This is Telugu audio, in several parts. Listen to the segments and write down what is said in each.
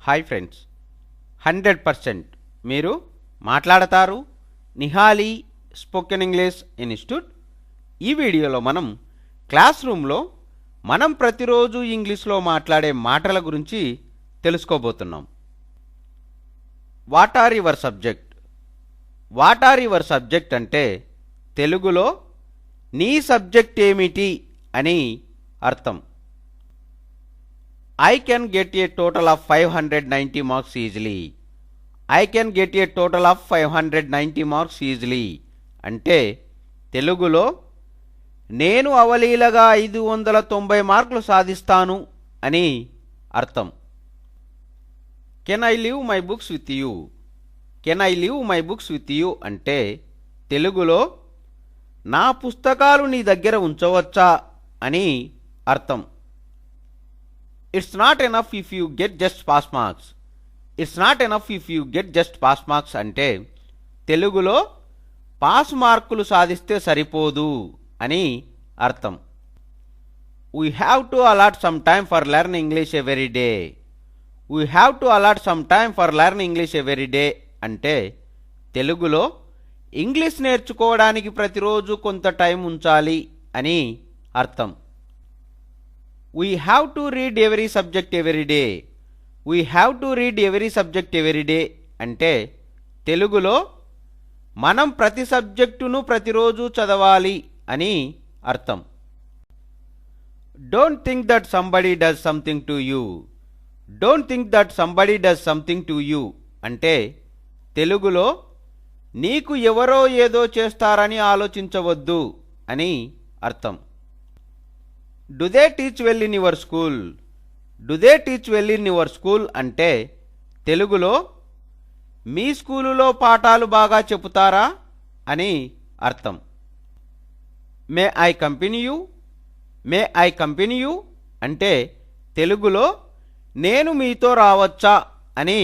హాయ్ ఫ్రెండ్స్, 100% మీరు మాట్లాడతారు. Nihali spoken English institute. ఈ వీడియోలో మనం క్లాస్ రూమ్లో మనం ప్రతిరోజు ఇంగ్లీష్లో మాట్లాడే మాటల గురించి తెలుసుకోబోతున్నాం. What are your subject? What are your subject అంటే తెలుగులో నీ సబ్జెక్ట్ ఏమిటి అని అర్థం. I can get a total of 590 marks easily. I can get a total of 590 marks easily. అంటే తెలుగులో నేను అవలీలగా 590 మార్కులు సాధిస్తాను అని అర్థం. Can I leave my books with you? Can I leave my books with you? అంటే తెలుగులో నా పుస్తకాలు నీ దగ్గర ఉంచవచ్చా అని అర్థం. It's not enough if you get just pass marks. It's not enough if you get just pass marks అంటే తెలుగులో పాస్ మార్కులు సాధిస్తే సరిపోదు అని అర్థం. We have to allot some time for learn English every day. We have to allot some time for learn English every day అంటే తెలుగులో ఇంగ్లీష్ నేర్చుకోవడానికి ప్రతిరోజు కొంత టైం ఉంచాలి అని అర్థం. We have to read every subject every day. We have to read every subject every day అంటే తెలుగులో మనం ప్రతి సబ్జెక్టును ప్రతిరోజు చదవాలి అని అర్థం. Don't think that somebody does something to you. Don't think that somebody does something to you అంటే తెలుగులో నీకు ఎవరో ఏదో చేస్తారని ఆలోచించవద్దు అని అర్థం. Do they teach well in your school? Do they teach well in your school అంటే తెలుగులో మీ స్కూలులో పాఠాలు బాగా చెబుతారా అని అర్థం. May I accompany you? May I accompany you అంటే తెలుగులో నేను మీతో రావచ్చా అని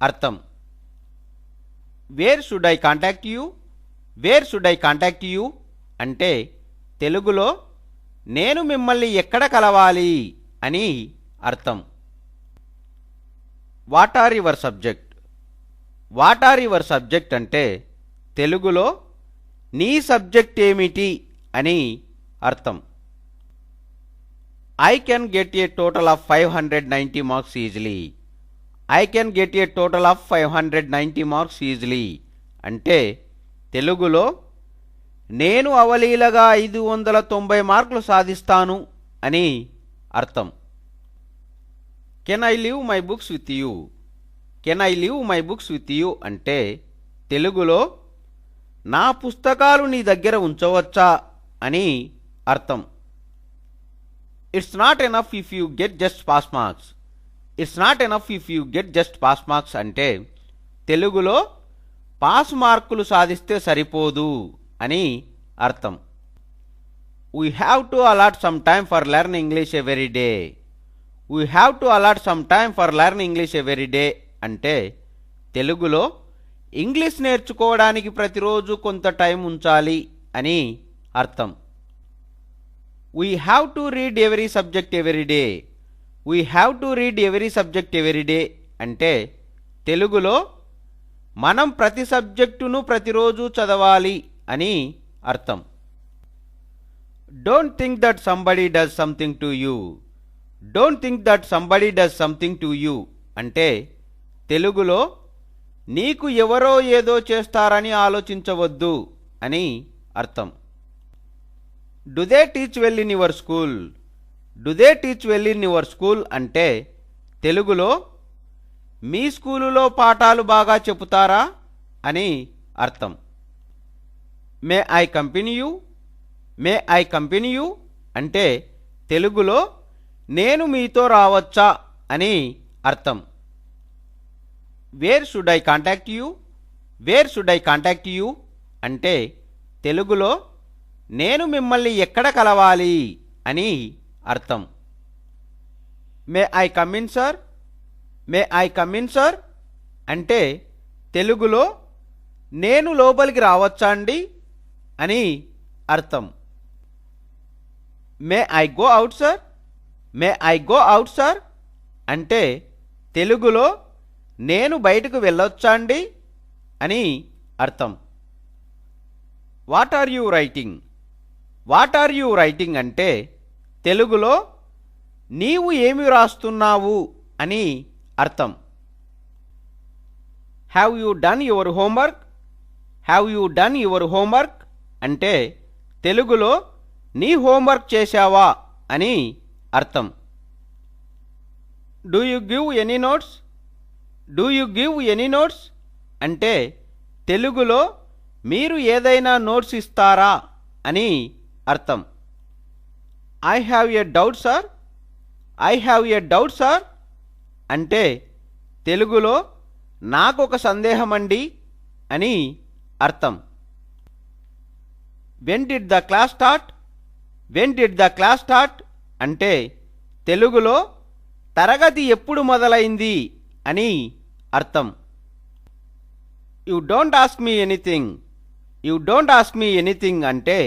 అర్థం. Where should I contact you? Where should I contact you అంటే తెలుగులో నేను మిమ్మల్ని ఎక్కడ కలవాలి అని అర్థం. What are your subject? What are your subject అంటే తెలుగులో నీ సబ్జెక్ట్ ఏమిటి అని అర్థం. I can get a total of 590 marks easily. I can get a total of 590 marks easily అంటే తెలుగులో నేను అవలీలగా 590 మార్కులు సాధిస్తాను అని అర్థం. Can I leave my books with you? Can I leave my books with you అంటే తెలుగులో నా పుస్తకాలు నీ దగ్గర ఉంచవచ్చా అని అర్థం. It's not enough if you get just pass marks. It's not enough if you get just pass marks అంటే తెలుగులో పాస్ మార్కులు సాధిస్తే సరిపోదు అని అర్థం. We have to allot some time for learn English every day. We have to allot some time for learn English every day అంటే తెలుగులో ఇంగ్లీష్ నేర్చుకోవడానికి ప్రతిరోజు కొంత టైం ఉంచాలి అని అర్థం. We have to read every subject every day. We have to read every subject every day అంటే తెలుగులో మనం ప్రతి సబ్జెక్టును ప్రతిరోజు చదవాలి అని అర్థం. Don't think that somebody does something to you. Don't think that somebody does something to you అంటే తెలుగులో నీకు ఎవరో ఏదో చేస్తారని ఆలోచించవద్దు అని అర్థం. Do they teach well in your school? Do they teach well in your school అంటే తెలుగులో మీ స్కూలులో పాఠాలు బాగా చెబుతారా అని అర్థం. May I accompany you? May I accompany you అంటే తెలుగులో నేను మీతో రావచ్చా అని అర్థం. Where should I contact you? Where should I contact you అంటే తెలుగులో నేను మిమ్మల్ని ఎక్కడ కలవాలి అని అర్థం. May I come in, sir? May I come in, sir అంటే తెలుగులో నేను లోపలికి రావచ్చా అండి అని అర్థం. May I go out, sir? May I go out, sir అంటే తెలుగులో నేను బయటకు వెళ్ళొచ్చాండి అని అర్థం. What are you writing? What are you writing అంటే తెలుగులో నీవు ఏమి రాస్తున్నావు అని అర్థం. Have you done your homework? Have you done your homework అంటే తెలుగులో నీ హోంవర్క్ చేశావా అని అర్థం. Do you give any notes? Do you give any notes అంటే తెలుగులో మీరు ఏదైనా నోట్స్ ఇస్తారా అని అర్థం. I have a doubt sir? I have a doubt sir అంటే తెలుగులో నాకొక సందేహమండి అని అర్థం. When did the class start? When did the class start అంటే తెలుగులో తరగతి ఎప్పుడు మొదలైంది అని అర్థం. You don't ask me anything. You don't ask me anything అంటే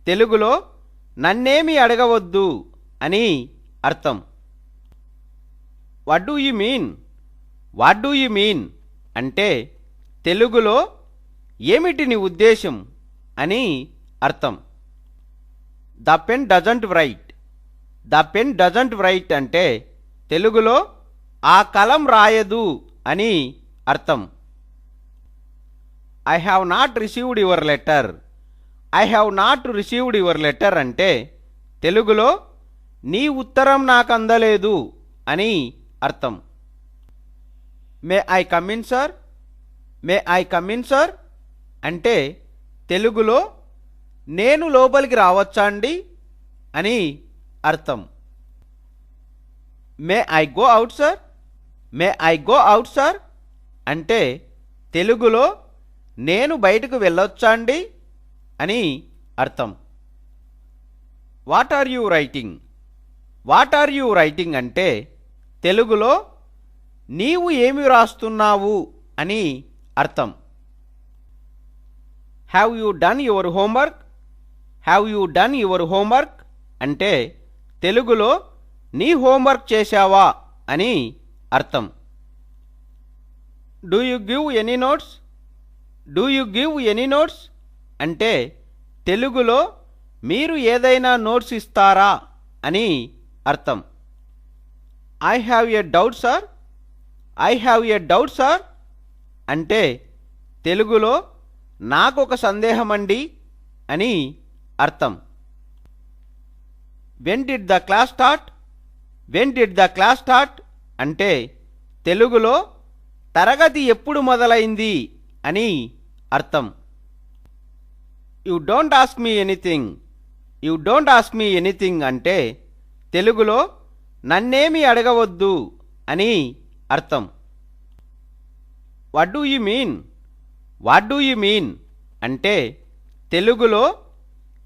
తెలుగులో నన్నేమి అడగవద్దు అని అర్థం. What do you mean? What do you mean అంటే తెలుగులో ఏమిటి నీ ఉద్దేశం అని అర్థం. The pen doesn't right. The pen doesn't right అంటే తెలుగులో ఆ కలం రాయదు అని అర్థం. I have not received your letter. I have not received your letter అంటే తెలుగులో నీ ఉత్తరం నాకు అందలేదు అని అర్థం. May I come in sir? May I come in sir అంటే తెలుగులో నేను లోపలికి రావచ్చా అండి అని అర్థం. May I go out sir? May I go out sir అంటే తెలుగులో నేను బయటకు వెళ్ళొచ్చా అండి అని అర్థం. What are you writing? What are you writing అంటే తెలుగులో నీవు ఏమి రాస్తున్నావు అని అర్థం. Have you done your homework? Have you done your homework అంటే తెలుగులో నీ హోంవర్క్ చేశావా అని అర్థం. Do you give any notes? Do you give any notes అంటే తెలుగులో మీరు ఏదైనా నోట్స్ ఇస్తారా అని అర్థం. I have a doubt sir? I have a doubt sir అంటే తెలుగులో నాకొక సందేహమండి అని అర్థం. When did the class start? When did the class start అంటే తెలుగులో తరగతి ఎప్పుడు మొదలైంది అని అర్థం. You don't ask me anything. You don't ask me anything అంటే తెలుగులో నన్నేమి అడగవద్దు అని అర్థం. What do you mean? What do you mean అంటే తెలుగులో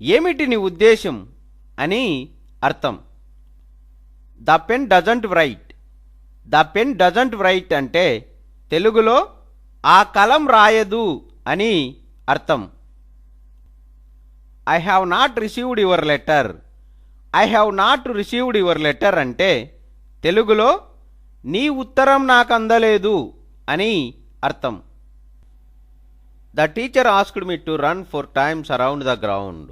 ఏమిటి నీ ఉద్దేశం అని అర్థం. The pen doesn't right. The pen doesn't right అంటే తెలుగులో ఆ కలం రాయదు అని అర్థం. I have not received your letter. I have not received your letter అంటే తెలుగులో నీ ఉత్తరం నాకు అందలేదు అని అర్థం. The teacher asked me to run 4 times around the ground.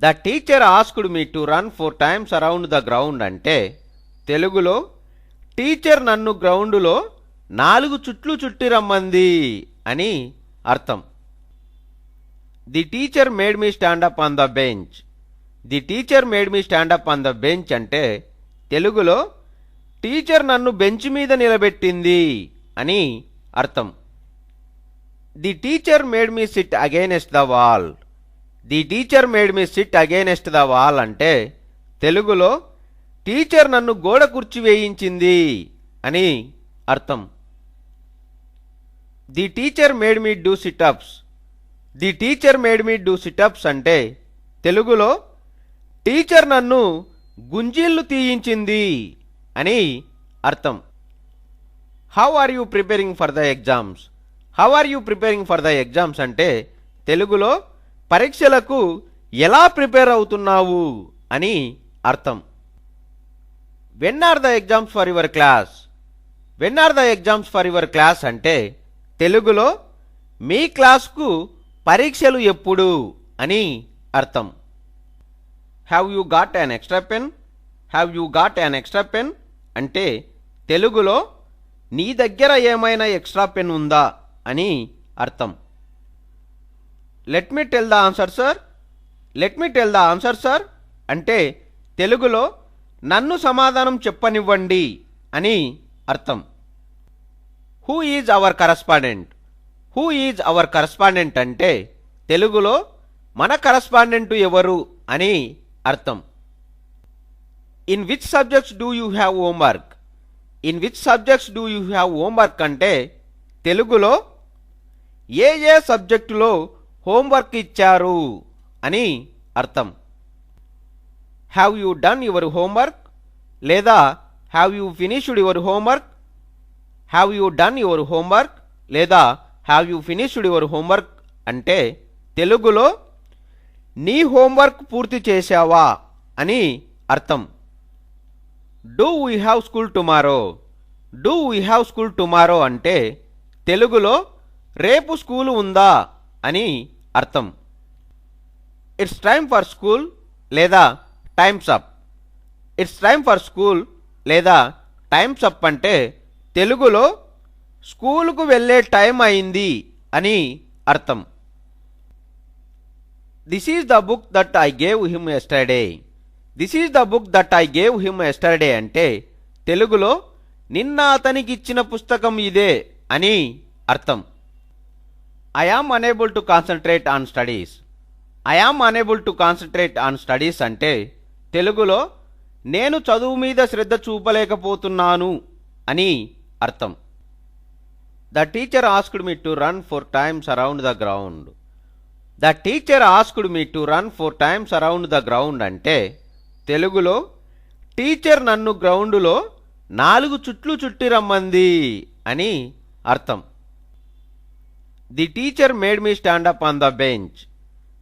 The teacher asked me to run 4 times around the ground అంటే తెలుగులో టీచర్ నన్ను గ్రౌండులో 4 చుట్లు చుట్టి రమ్మంది అని అర్థం. The teacher made me stand up on the bench. The teacher made me stand up on the bench అంటే తెలుగులో టీచర్ నన్ను బెంచ్ మీద నిలబెట్టింది అని అర్థం. The teacher made me sit against the wall. The teacher made me sit against the wall అంటే తెలుగులో టీచర్ నన్ను గోడ కుర్చీ వేయించింది అని అర్థం. The teacher made me do sit ups. The teacher made me do sit ups అంటే తెలుగులో టీచర్ నన్ను గుంజీళ్ళు తీయించింది అని అర్థం. How are you preparing for the exams? How are you preparing for the exams అంటే తెలుగులో పరీక్షలకు ఎలా ప్రిపేర్ అవుతున్నావు అని అర్థం. When are the exams for your class? When are the exams for your class అంటే తెలుగులో మీ క్లాస్కు పరీక్షలు ఎప్పుడు అని అర్థం. Have you got an extra pen? Have you got an extra pen అంటే తెలుగులో నీ దగ్గర ఏమైనా ఎక్స్ట్రా పెన్ ఉందా అని అర్థం. Let me tell the answer sir. Let me tell the answer sir అంటే తెలుగులో నన్ను సమాధానం చెప్పనివ్వండి అని అర్థం. Who is our correspondent? Who is our correspondent అంటే తెలుగులో మన కరస్పాండెంట్ ఎవరు అని అర్థం. In which subjects do you have homework? In which subjects do you have homework అంటే తెలుగులో ఏ ఏ సబ్జెక్టులో హోంవర్క్ ఇచ్చారు అని అర్థం. Have you done your homework లేదా have you finished your homework? Have you done your homework లేదా have you finished your homework అంటే తెలుగులో నీ హోంవర్క్ పూర్తి చేశావా అని అర్థం. Do we have school tomorrow? Do we have school tomorrow అంటే తెలుగులో రేపు స్కూలు ఉందా అని అర్థం. ఇట్స్ టైమ్ ఫర్ స్కూల్ లేదా times up. It's time for school లేదా టైమ్స్ అప్ అంటే తెలుగులో స్కూలుకు వెళ్ళే టైం అయింది అని అర్థం. This is the book that I gave him yesterday. This is the book that I gave him yesterday అంటే తెలుగులో నిన్న అతనికి ఇచ్చిన పుస్తకం ఇదే అని అర్థం. I yam unable to concentrate on studies. I am unable to concentrate on studies అంటే తెలుగులో నేను చదువు మీద శ్రద్ధ చూపలేకపోతున్నాను అని అర్థం. The teacher asked me to run 4 times around the ground. The teacher asked me to run 4 times around the ground అంటే తెలుగులో టీచర్ నన్ను గ్రౌండులో 4 చుట్లు చుట్టి రమ్మంది అని అర్థం. The teacher made me stand up on the bench.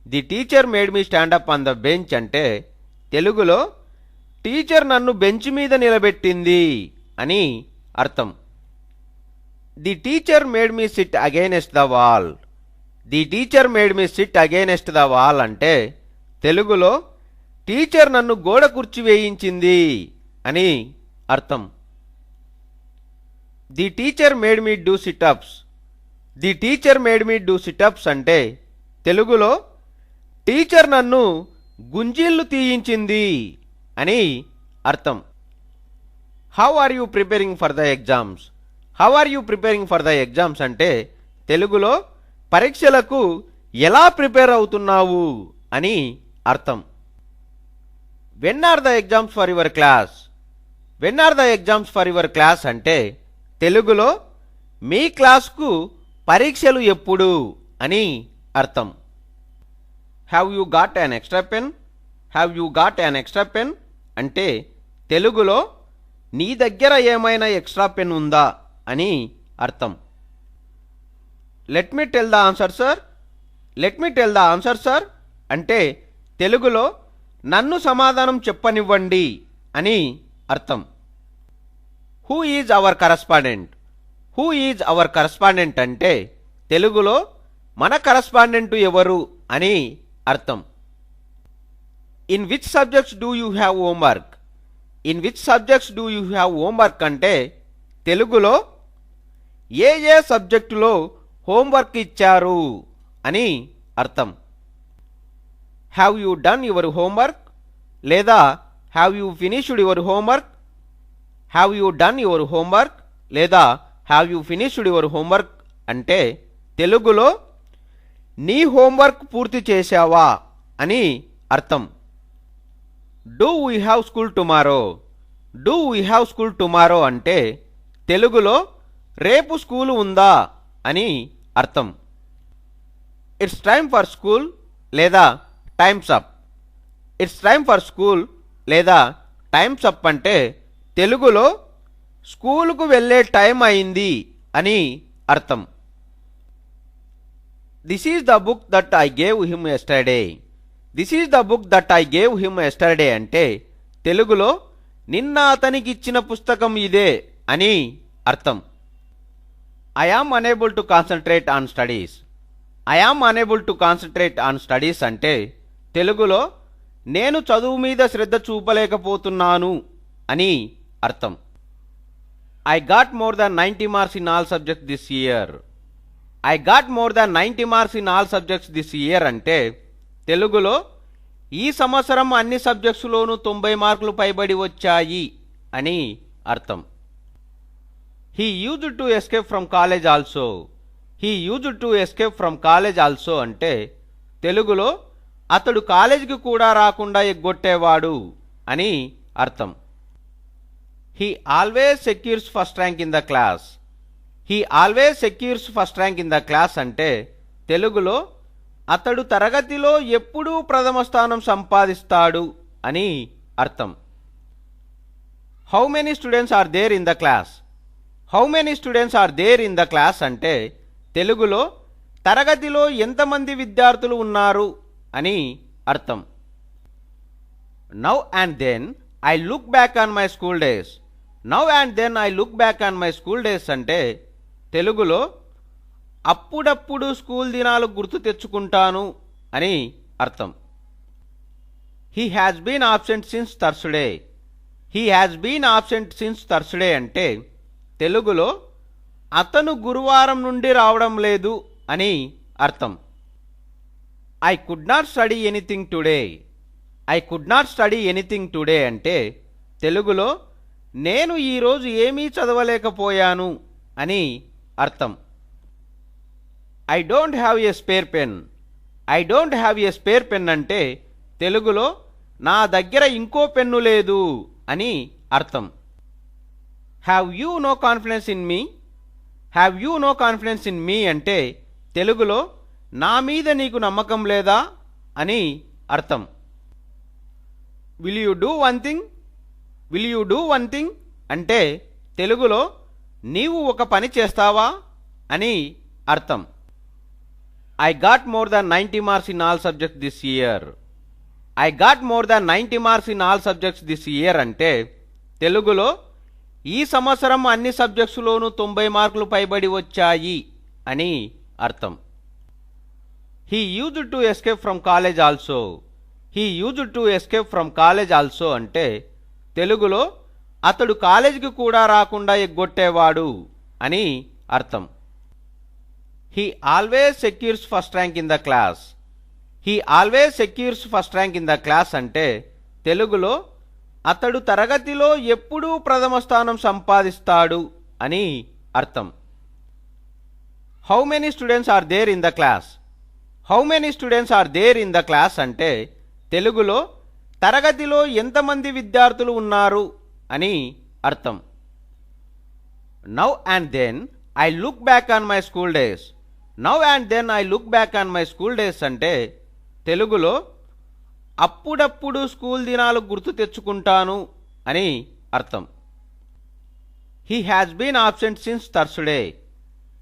The teacher made me stand up on the bench అంటే తెలుగులో టీచర్ నన్ను బెంచ్ మీద నిలబెట్టింది అని అర్థం. The teacher made me sit against the wall. The teacher made me sit against the wall అంటే తెలుగులో టీచర్ నన్ను గోడ కుర్చీ వేయించింది అని అర్థం. The teacher made me do sit ups. The teacher made me do sit ups అంటే తెలుగులో టీచర్ నన్ను గుంజీళ్లు తీయించింది అని అర్థం. How are you preparing for the exams? How are you preparing for the exams అంటే తెలుగులో పరీక్షలకు ఎలా ప్రిపేర్ అవుతున్నావు అని అర్థం. When are the exams for your class? When are the exams for your class అంటే తెలుగులో మీ క్లాస్కు పరీక్షలు ఎప్పుడు అని అర్థం. Have you got an extra pen? Have you got an extra pen అంటే తెలుగులో నీ దగ్గర ఏమైనా ఎక్స్ట్రా పెన్ ఉందా అని అర్థం. Let me tell the answer sir. Let me tell the answer sir అంటే తెలుగులో నన్ను సమాధానం చెప్పనివ్వండి అని అర్థం. Who is our correspondent? Who is our correspondent అంటే తెలుగులో మన కరస్పాండెంట్ ఎవరు అని అర్థం. In which subjects do you have homework? In which subjects do you have homework అంటే తెలుగులో ఏ ఏ సబ్జెక్టులో హోంవర్క్ ఇచ్చారు అని అర్థం. Have you done your homework లేదా have you finished your homework? Have you done your homework లేదా have you finished your homework అంటే తెలుగులో నీ హోంవర్క్ పూర్తి చేశావా అని అర్థం. Do we have school tomorrow? Do we have school tomorrow అంటే తెలుగులో రేపు స్కూలు ఉందా అని అర్థం. ఇట్స్ టైమ్ ఫర్ స్కూల్ లేదా times up. It's time for school లేదా టైమ్స్ అప్ అంటే తెలుగులో స్కూలుకు వెళ్ళే టైం అయింది అని అర్థం. This is the book that I gave him yesterday. This is the book that I gave him yesterday అంటే తెలుగులో నిన్న అతనికి ఇచ్చిన పుస్తకం ఇదే అని అర్థం. I yam unable to concentrate on studies. I am unable to concentrate on studies అంటే తెలుగులో నేను చదువు మీద శ్రద్ధ చూపలేకపోతున్నాను అని అర్థం. I got more than 90 marks in all subjects this year. I got more than 90 marks in all subjects this year అంటే తెలుగులో ఈ సంవత్సరం అన్ని సబ్జెక్ట్స్లోనూ 90 మార్కులు పైబడి వచ్చాయి అని అర్థం. He used to escape from college also. He used to escape from college also అంటే తెలుగులో అతడు కాలేజీకి కూడా రాకుండా ఎగ్గొట్టేవాడు అని అర్థం. He always secures first rank in the class. He always secures first rank in the class అంటే తెలుగులో అతడు తరగతిలో ఎప్పుడూ ప్రథమ స్థానం సంపాదిస్తాడు అని అర్థం. How many students are there in the class. How many students are there in the class అంటే తెలుగులో తరగతిలో ఎంతమంది విద్యార్థులు ఉన్నారు అని అర్థం. Now and then I look back on my school days. Now and then I look back on my school days అంటే తెలుగులో అప్పుడప్పుడు స్కూల్ దినాలు గుర్తు తెచ్చుకుంటాను అని అర్థం. He has been absent since Thursday. He has been absent since Thursday అంటే తెలుగులో అతను గురువారం నుండి రావడం లేదు అని అర్థం. I could not study anything today. I could not study anything today అంటే తెలుగులో నేను ఈరోజు ఏమీ చదవలేకపోయాను అని అర్థం. I don't have a spare pen. I don't have a spare pen అంటే తెలుగులో నా దగ్గర ఇంకో పెన్ను లేదు అని అర్థం. Have you know confidence in me. Have you know confidence in me అంటే తెలుగులో నా మీద నీకు నమ్మకం లేదా అని అర్థం. Will you do one thing. Will you do one thing అంటే తెలుగులో నీవు ఒక పని చేస్తావా అని అర్థం. I got more than 90 marks in all subjects this year. I got more than 90 marks in all subjects this year అంటే తెలుగులో ఈ సంవత్సరం అన్ని సబ్జెక్ట్స్లోనూ 90 మార్కులు పైబడి వచ్చాయి అని అర్థం. He used to escape from college also. He used to escape from college also అంటే తెలుగులో అతడు కాలేజీకి కూడా రాకుండా ఎగ్గొట్టేవాడు అని అర్థం. He always secures first rank in the class. He always secures first rank in the class అంటే తెలుగులో అతడు తరగతిలో ఎప్పుడూ ప్రథమ స్థానం సంపాదిస్తాడు అని అర్థం. How many students are there in the class. How many students are there in the class అంటే తెలుగులో తరగతిలో ఎంతమంది విద్యార్థులు ఉన్నారు అని అర్థం. Now and then I look back on my school days. Now and then I look back on my school days అంటే తెలుగులో అప్పుడప్పుడు స్కూల్ దినాలు గుర్తు తెచ్చుకుంటాను అని అర్థం. He has been absent since Thursday.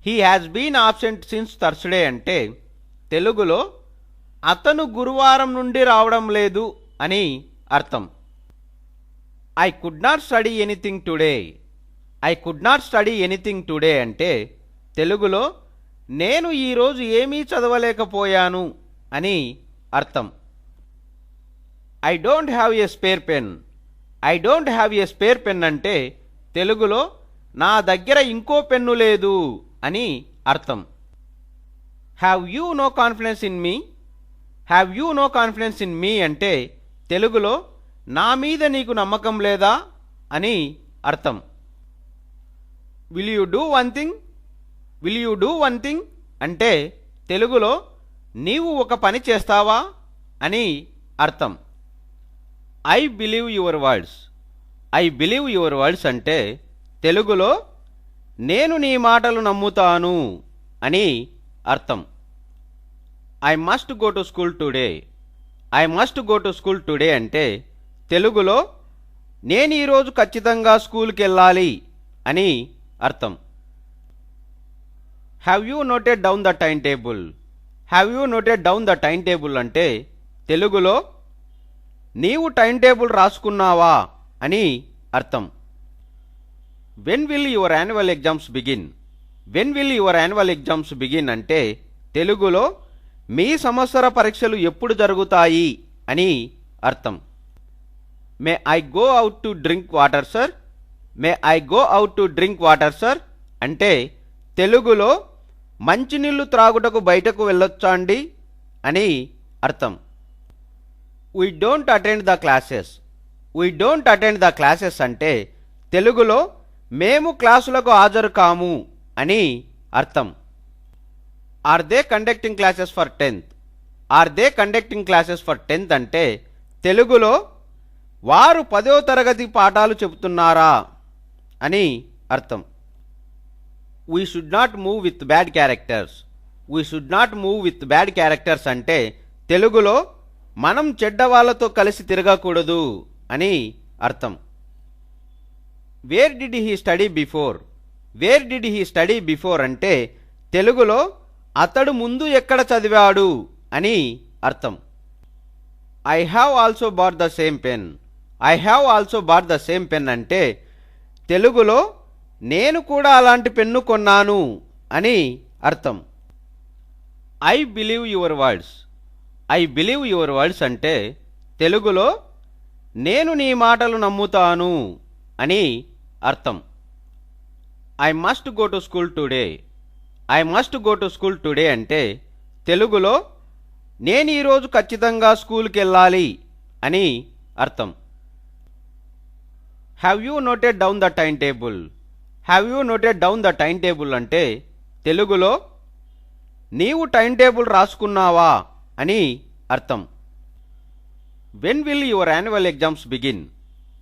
He has been absent since Thursday అంటే తెలుగులో అతను గురువారం నుండి రావడం లేదు అని అర్థం. I could not study anything today. I could not study anything today అంటే తెలుగులో నేను ఈరోజు ఏమీ చదవలేకపోయాను అని అర్థం. I don't have a spare pen. I don't have a spare pen అంటే తెలుగులో నా దగ్గర ఇంకో పెన్ను లేదు అని అర్థం. Have you know confidence in me. Have you know confidence in me అంటే తెలుగులో నా మీద నీకు నమ్మకం లేదా అని అర్థం. Will you do one thing. Will you do one thing అంటే తెలుగులో నీవు ఒక పని చేస్తావా అని అర్థం. I believe your words. I believe your words అంటే తెలుగులో నేను నీ మాటలు నమ్ముతాను అని అర్థం. I must go to school today. I must go to school today అంటే తెలుగులో నేను ఈరోజు ఖచ్చితంగా స్కూల్కి వెళ్ళాలి అని అర్థం. Have you noted down the time table. Have you noted down the time table అంటే తెలుగులో నీవు టైం టేబుల్ రాసుకున్నావా అని అర్థం. When will your annual exams begin? When will your annual exams begin అంటే తెలుగులో మీ సంవత్సర పరీక్షలు ఎప్పుడు జరుగుతాయి అని అర్థం. May I go out to drink water sir? May I go out to drink water sir అంటే తెలుగులో మంచినీళ్లు త్రాగుటకు బయటకు వెళ్ళొచ్చా అండి అని అర్థం. We don't attend the classes. We don't attend the classes అంటే తెలుగులో మేము క్లాసులకు హాజరు కాము అని అర్థం. Are they conducting classes for 10th? Are they conducting classes for 10th అంటే తెలుగులో వారు 10వ తరగతి పాఠాలు చెబుతున్నారా అని అర్థం. We should not move with bad characters. We should not move with bad characters అంటే తెలుగులో మనం చెడ్డ వాళ్ళతో కలిసి తిరగకూడదు అని అర్థం. Where did he study before? Where did he study before అంటే తెలుగులో అతడు ముందు ఎక్కడ చదివాడు అని అర్థం. I have also bought the same pen. I have also bought the same pen అంటే తెలుగులో నేను కూడా అలాంటి పెన్ను కొన్నాను అని అర్థం. I believe your words. I believe your words అంటే తెలుగులో నేను నీ మాటలు నమ్ముతాను అని అర్థం. I must go to school today. I must go to school today అంటే తెలుగులో నేను ఈరోజు ఖచ్చితంగా స్కూల్కి వెళ్ళాలి అని అర్థం. Have you noted down the time table? Have you noted down the time table అంటే తెలుగులో నీవు టైం టేబుల్ రాసుకున్నావా అని అర్థం. When will your annual exams begin?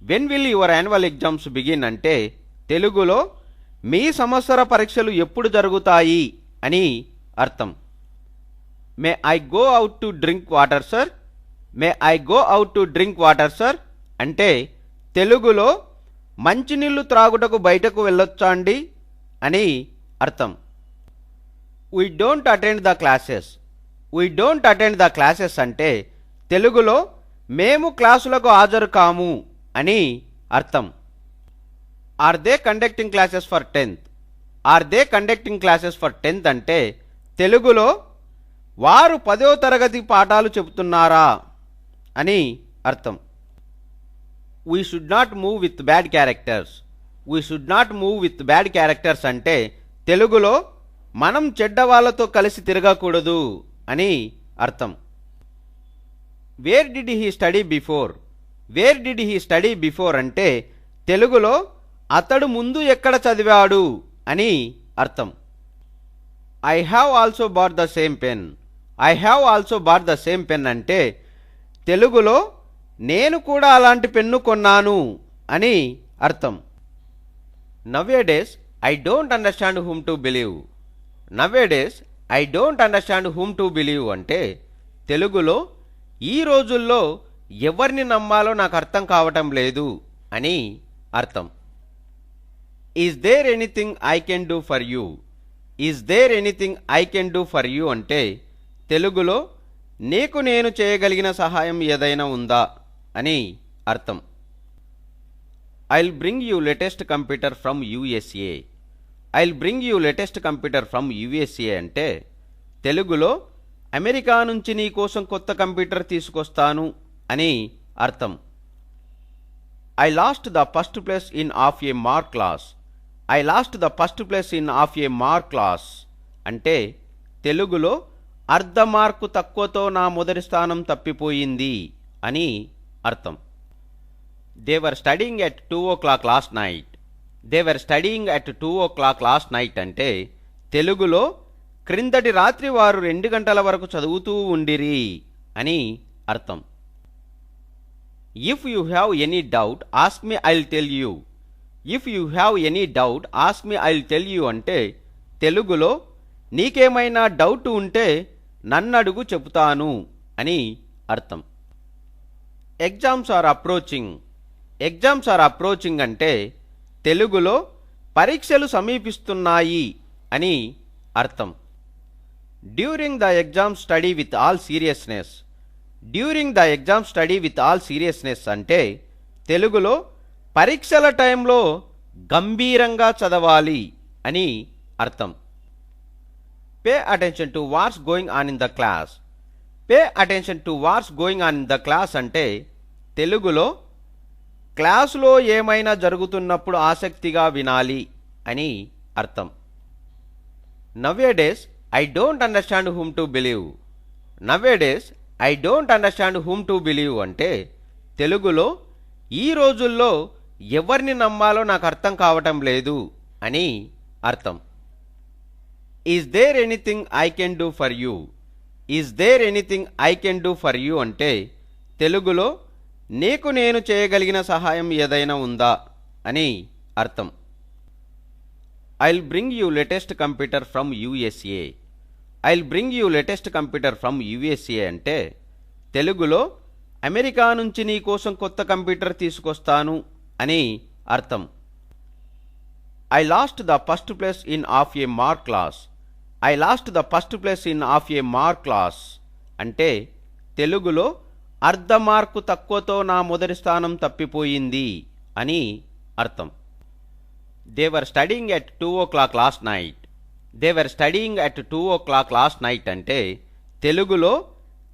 When will your annual exams begin అంటే తెలుగులో మీ సంవత్సర పరీక్షలు ఎప్పుడు జరుగుతాయి అని అర్థం. May I go out to drink water sir? May I go out to drink water sir అంటే తెలుగులో మంచినీళ్లు త్రాగుటకు బయటకు వెళ్ళొచ్చా అండి అని అర్థం. We don't attend the classes. We don't attend the classes అంటే తెలుగులో మేము క్లాసులకు హాజరు కాము అని అర్థం. Are they conducting classes for 10th? Are they conducting classes for 10th అంటే తెలుగులో వారు 10వ తరగతి పాఠాలు చెబుతున్నారా అని అర్థం. We should not move with bad characters. We should not move with bad characters అంటే తెలుగులో మనం చెడ్డ వాళ్ళతో కలిసి తిరగకూడదు అని అర్థం. Where did he study before? Where did he study before అంటే తెలుగులో అతడు ముందు ఎక్కడ చదివాడు అని అర్థం. I have also bought the same pen. I have also bought the same pen అంటే తెలుగులో నేను కూడా అలాంటి పెన్ను కొన్నాను అని అర్థం. Nowadays I don't understand whom to believe. Nowadays I don't understand whom to believe అంటే తెలుగులో ఈ రోజుల్లో ఎవరిని నమ్మాలో నాకు అర్థం కావటం లేదు అని అర్థం. Is there anything I can do for you? Is there anything I can do for you అంటే తెలుగులో నీకు నేను చేయగలిగిన సహాయం ఏదైనా ఉందా అని అర్థం. I'll bring you latest computer from USA. I'll bring you latest computer from USA అంటే తెలుగులో అమెరికా నుంచి నీ కోసం కొత్త కంప్యూటర్ తీసుకొస్తాను అని అర్థం. I last the first place in of A mark class. I last the first place in of A mark class అంటే తెలుగులో అర్ధ మార్కు తక్కువతో నా మొదటి స్థానం తప్పిపోయింది అని అర్థం. They were studying at 2 o'clock last night. They were studying at 2 o'clock last night అంటే తెలుగులో క్రిందటి రాత్రి వారు 2 గంటల వరకు చదువుతూ ఉండిరి అని అర్థం. If you have any doubt ask me I'll tell you. If you have any doubt ask me I'll tell you అంటే తెలుగులో నీకేమైనా డౌట్ ఉంటే నన్నడుగు చెబుతాను అని అర్థం. Exams are approaching. Exams are approaching అంటే తెలుగులో పరీక్షలు సమీపిస్తున్నాయి అని అర్థం. During the exam study with all seriousness. During the exam study with all seriousness అంటే తెలుగులో పరీక్షల టైంలో గంభీరంగా చదవాలి అని అర్థం. Pay attention to what's going on in the class. Pay attention to what's going on in the class అంటే తెలుగులో క్లాసులో ఏమైనా జరుగుతున్నప్పుడు ఆసక్తిగా వినాలి అని అర్థం. Nowadays I don't understand whom to believe. Nowadays I don't understand whom to believe అంటే తెలుగులో ఈ రోజుల్లో ఎవరిని నమ్మాలో నాకు అర్థం కావటం లేదు అని అర్థం. Is there anything I can do for you. Is there anything I can do for you అంటే తెలుగులో నీకు నేను చేయగలిగిన సహాయం ఏదైనా ఉందా అని అర్థం. I'll bring you latest computer from USA. I'll bring you latest computer from USA అంటే తెలుగులో అమెరికా నుంచి నీ కోసం కొత్త కంప్యూటర్ తీసుకొస్తాను అని అర్థం. I last the first place in of A mark class. I last the first place in of A mark class అంటే తెలుగులో అర్ధ మార్కు తక్కువతో నా మొదటి స్థానం తప్పిపోయింది అని అర్థం. They were studying at 2 o'clock last night. They were studying at 2 o'clock last night అంటే తెలుగులో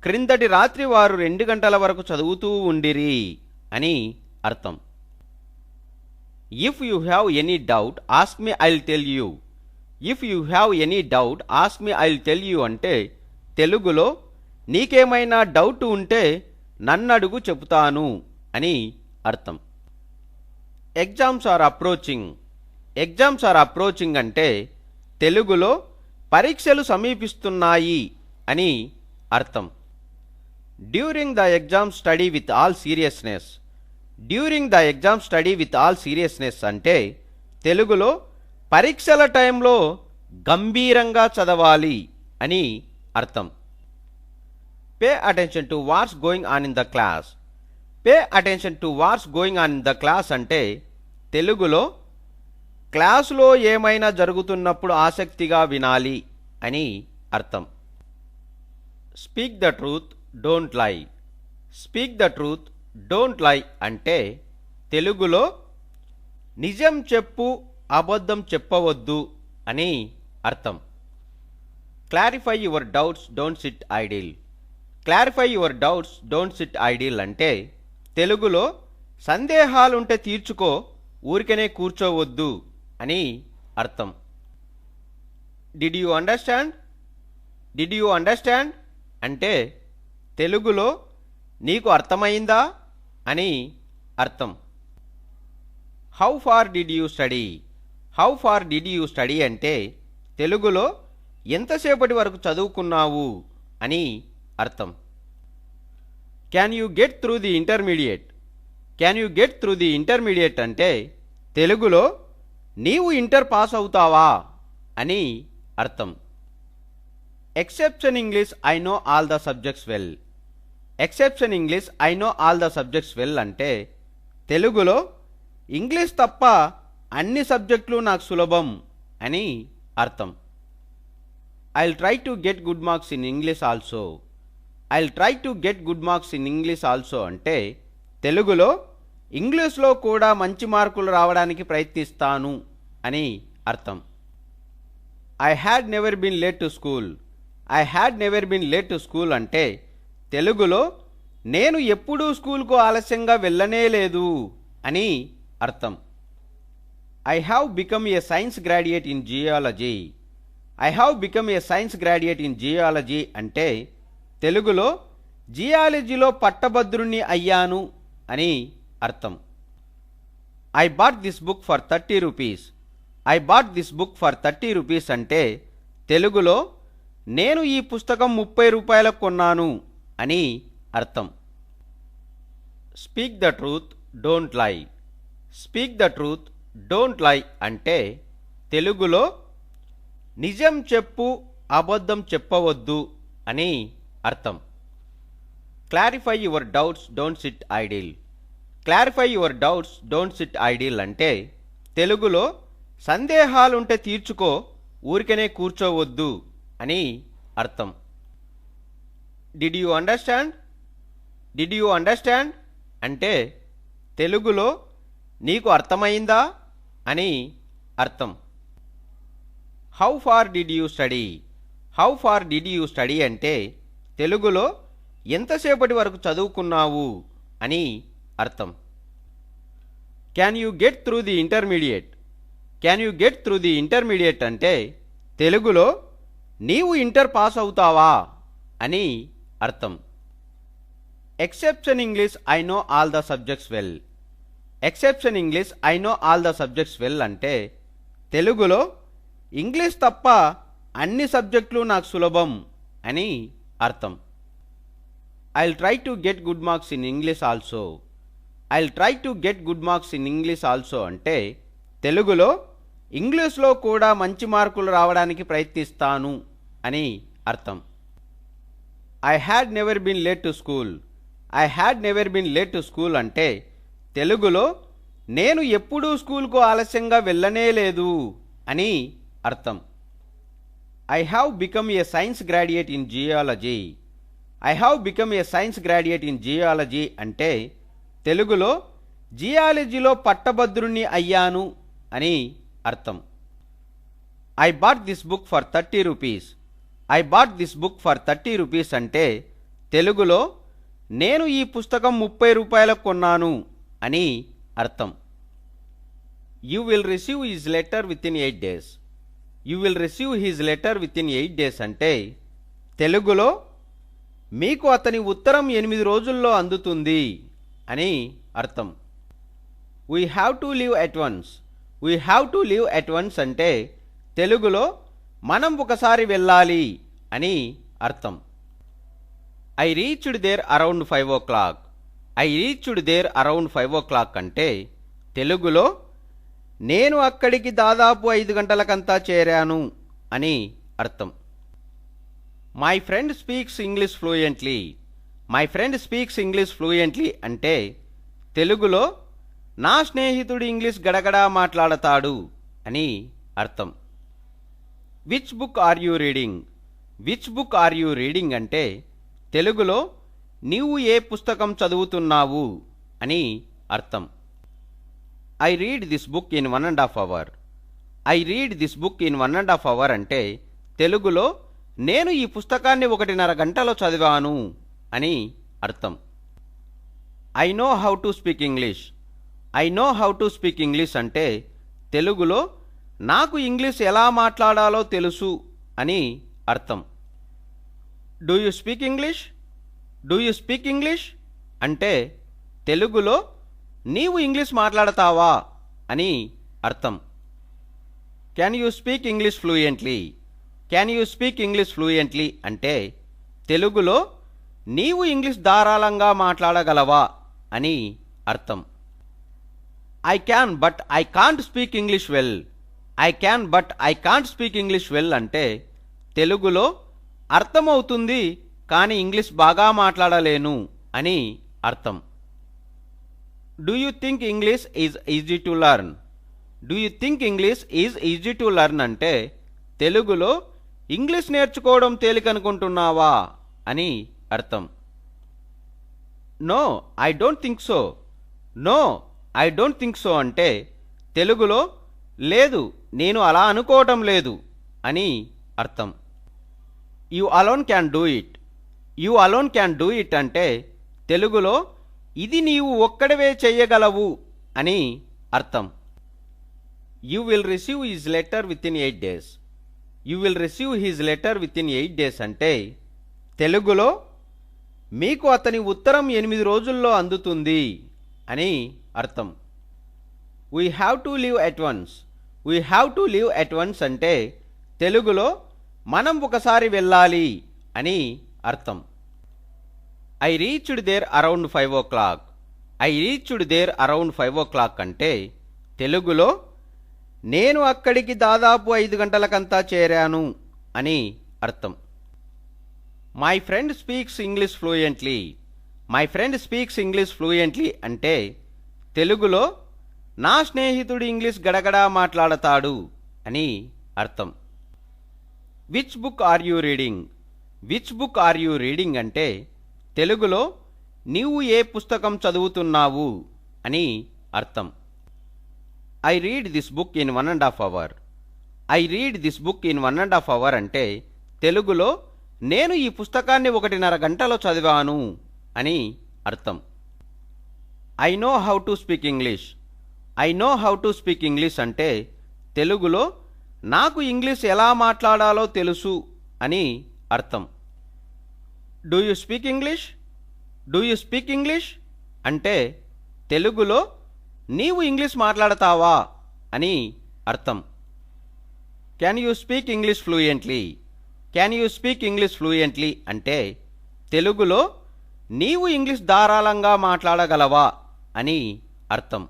క్రిందటి రాత్రి వారు 2 గంటల వరకు చదువుతూ ఉండిరి అని అర్థం. If you have any doubt ask me I'll tell you. If you have any doubt ask me I'll tell you అంటే తెలుగులో నీకేమైనా డౌట్ ఉంటే నన్నడుగు చెబుతాను అని అర్థం. Exams are approaching. Exams are approaching అంటే తెలుగులో పరీక్షలు సమీపిస్తున్నాయి అని అర్థం. During the exam study with all seriousness. During the exam study with all seriousness అంటే తెలుగులో పరీక్షల టైంలో గంభీరంగా చదవాలి అని అర్థం. Pay attention to what's going on in the class. Pay attention to what's going on in the class అంటే తెలుగులో క్లాసులో ఏమైనా జరుగుతున్నప్పుడు ఆసక్తిగా వినాలి అని అర్థం. Speak the truth don't lie. Speak the truth don't lie అంటే తెలుగులో నిజం చెప్పు అబద్ధం చెప్పవద్దు అని అర్థం. Clarify your doubts don't sit idle. Clarify your doubts don't sit idle అంటే తెలుగులో సందేహాలుంటే తీర్చుకో ఊరికనే కూర్చోవద్దు అని అర్థం. Did you understand. Did you understand అంటే తెలుగులో నీకు అర్థమైందా అని అర్థం. How far did you study. How far did you study అంటే తెలుగులో ఎంతసేపటి వరకు చదువుకున్నావు అని అర్థం. Can you get through the intermediate. Can you get through the intermediate అంటే తెలుగులో నీవు ఇంటర్ పాస్ అవుతావా అని అర్థం. Exception English I know all the subjects well. Exception English I know all the subjects well అంటే తెలుగులో ఇంగ్లీష్ తప్ప అన్ని సబ్జెక్టులు నాకు సులభం అని అర్థం. I'll try to get good marks in English also. I'll try to get good marks in English also అంటే తెలుగులో ఇంగ్లీష్లో కూడా మంచి మార్కులు రావడానికి ప్రయత్నిస్తాను అని అర్థం. I had never been late to school. I had never been late to school అంటే తెలుగులో నేను ఎప్పుడూ స్కూల్కు ఆలస్యంగా వెళ్ళనే లేదు అని అర్థం. I have become a science graduate in geology. I have become a science graduate in geology అంటే తెలుగులో జియాలజీలో పట్టభద్రుణ్ణి అయ్యాను అని అర్థం. I bought this book for 30 rupees. I bought this book for 30 rupees అంటే తెలుగులో నేను ఈ పుస్తకం 30 రూపాయలకు కొన్నాను అని అర్థం. Speak the truth don't lie. Speak the truth don't lie అంటే తెలుగులో నిజం చెప్పు అబద్ధం చెప్పవద్దు అని అర్థం. Clarify your doubts don't sit idle. Clarify your doubts don't sit idle అంటే తెలుగులో సందేహాలుంటే తీర్చుకో ఊరికనే కూర్చోవద్దు అని అర్థం. Did you understand. Did you understand అంటే తెలుగులో నీకు అర్థమైందా అని అర్థం. How far did you study? How far did you study అంటే తెలుగులో ఎంతసేపటి వరకు చదువుకున్నావు అని అర్థం. Can you get through the intermediate? Can you get through the intermediate అంటే తెలుగులో నీవు ఇంటర్ పాస్ అవుతావా అని అర్థం. Exception English I know all the subjects well. Exception English I know all the subjects well అంటే తెలుగులో ఇంగ్లీష్ తప్ప అన్ని సబ్జెక్టులు నాకు సులభం అని అర్థం. I'll try to get good marks in English also. I'll try to get good marks in English also అంటే తెలుగులో ఇంగ్లీష్లో కూడా మంచి మార్కులు రావడానికి ప్రయత్నిస్తాను అని అర్థం. I had never been late to school. I had never been late to school అంటే తెలుగులో నేను ఎప్పుడూ స్కూల్కు ఆలస్యంగా వెళ్ళనే లేదు అని అర్థం. I have become a science graduate in geology. I have become a science graduate in geology అంటే తెలుగులో జియాలజీలో పట్టభద్రుణ్ణి అయ్యాను అని అర్థం. I bought this book for 30 rupees. I bought this book for 30 rupees అంటే తెలుగులో నేను ఈ పుస్తకం 30 రూపాయలకు కొన్నాను అని అర్థం. You will receive his letter with in 8 days. You will receive his letter with in 8 days అంటే తెలుగులో మీకు అతని ఉత్తరం 8 రోజుల్లో అందుతుంది అని అర్థం. We have to leave at once. We have to leave at once అంటే తెలుగులో మనం ఒకసారి వెళ్ళాలి అని అర్థం. I reached there around 5 o'clock. I reached there around 5 o'clock అంటే తెలుగులో నేను అక్కడికి దాదాపు 5 గంటలకంతా చేరాను అని అర్థం. My friend speaks English fluently. My friend speaks English fluently అంటే తెలుగులో నా స్నేహితుడు ఇంగ్లీష్ గడగడా మాట్లాడతాడు అని అర్థం. Which book are you reading? Which book are you reading అంటే తెలుగులో నీవు ఏ పుస్తకం చదువుతున్నావు అని అర్థం. I read this book in 1.5 hours. I read this book in 1.5 hours అంటే తెలుగులో నేను ఈ పుస్తకాన్ని 1.5 గంటలో చదివాను అని అర్థం. I know how to speak English. I know how to speak English అంటే తెలుగులో నాకు ఇంగ్లీష్ ఎలా మాట్లాడాలో తెలుసు అని అర్థం. Do you speak English? Do you speak English అంటే తెలుగులో నీవు ఇంగ్లీష్ మాట్లాడతావా అని అర్థం. Can you speak English fluently? Can you speak English fluently అంటే తెలుగులో నీవు ఇంగ్లీష్ ధారాళంగా మాట్లాడగలవా అని అర్థం. I can but I can't speak English well. I can but I can't speak English well అంటే తెలుగులో అర్థమవుతుంది కానీ ఇంగ్లీష్ బాగా మాట్లాడలేను అని అర్థం. Do you think English is easy to learn? Do you think English is easy to learn అంటే తెలుగులో ఇంగ్లీష్ నేర్చుకోవడం తేలికనుకుంటున్నావా అని అర్థం. No I don't think so. No I don't think so అంటే తెలుగులో లేదు నేను అలా అనుకోవటం లేదు అని అర్థం. You alone can do it. You alone can do it అంటే తెలుగులో ఇది నీవు ఒక్కడవే చెయ్యగలవు అని అర్థం. You will receive his letter with in 8 days. You will receive his letter with in 8 days అంటే తెలుగులో మీకు అతని ఉత్తరం 8 రోజుల్లో అందుతుంది అని అర్థం. We have to leave at once. We have to leave at once అంటే తెలుగులో మనం ఒకసారి వెళ్ళాలి అని అర్థం. I reached there around 5 o'clock. I reached there around 5 o'clock అంటే తెలుగులో నేను అక్కడికి దాదాపు 5 గంటలకంతా చేరాను అని అర్థం. My friend speaks English fluently. My friend speaks English fluently అంటే తెలుగులో నా స్నేహితుడు ఇంగ్లీష్ గడగడా మాట్లాడతాడు అని అర్థం. Which book are you reading? Which book are you reading అంటే తెలుగులో నీవు ఏ పుస్తకం చదువుతున్నావు అని అర్థం. I read this book in 1.5 hour. I read this book in 1.5 hour అంటే తెలుగులో నేను ఈ పుస్తకాన్ని 1.5 గంటలో చదివాను అని అర్థం. I know how to speak English. I know how to speak English అంటే తెలుగులో నాకు ఇంగ్లీష్ ఎలా మాట్లాడాలో తెలుసు అని అర్థం. Do you speak English? Do you speak English అంటే తెలుగులో నీవు ఇంగ్లీష్ మాట్లాడతావా అని అర్థం. Can you speak English fluently? Can you speak English fluently అంటే తెలుగులో నీవు ఇంగ్లీష్ ధారాళంగా మాట్లాడగలవా అని అర్థం.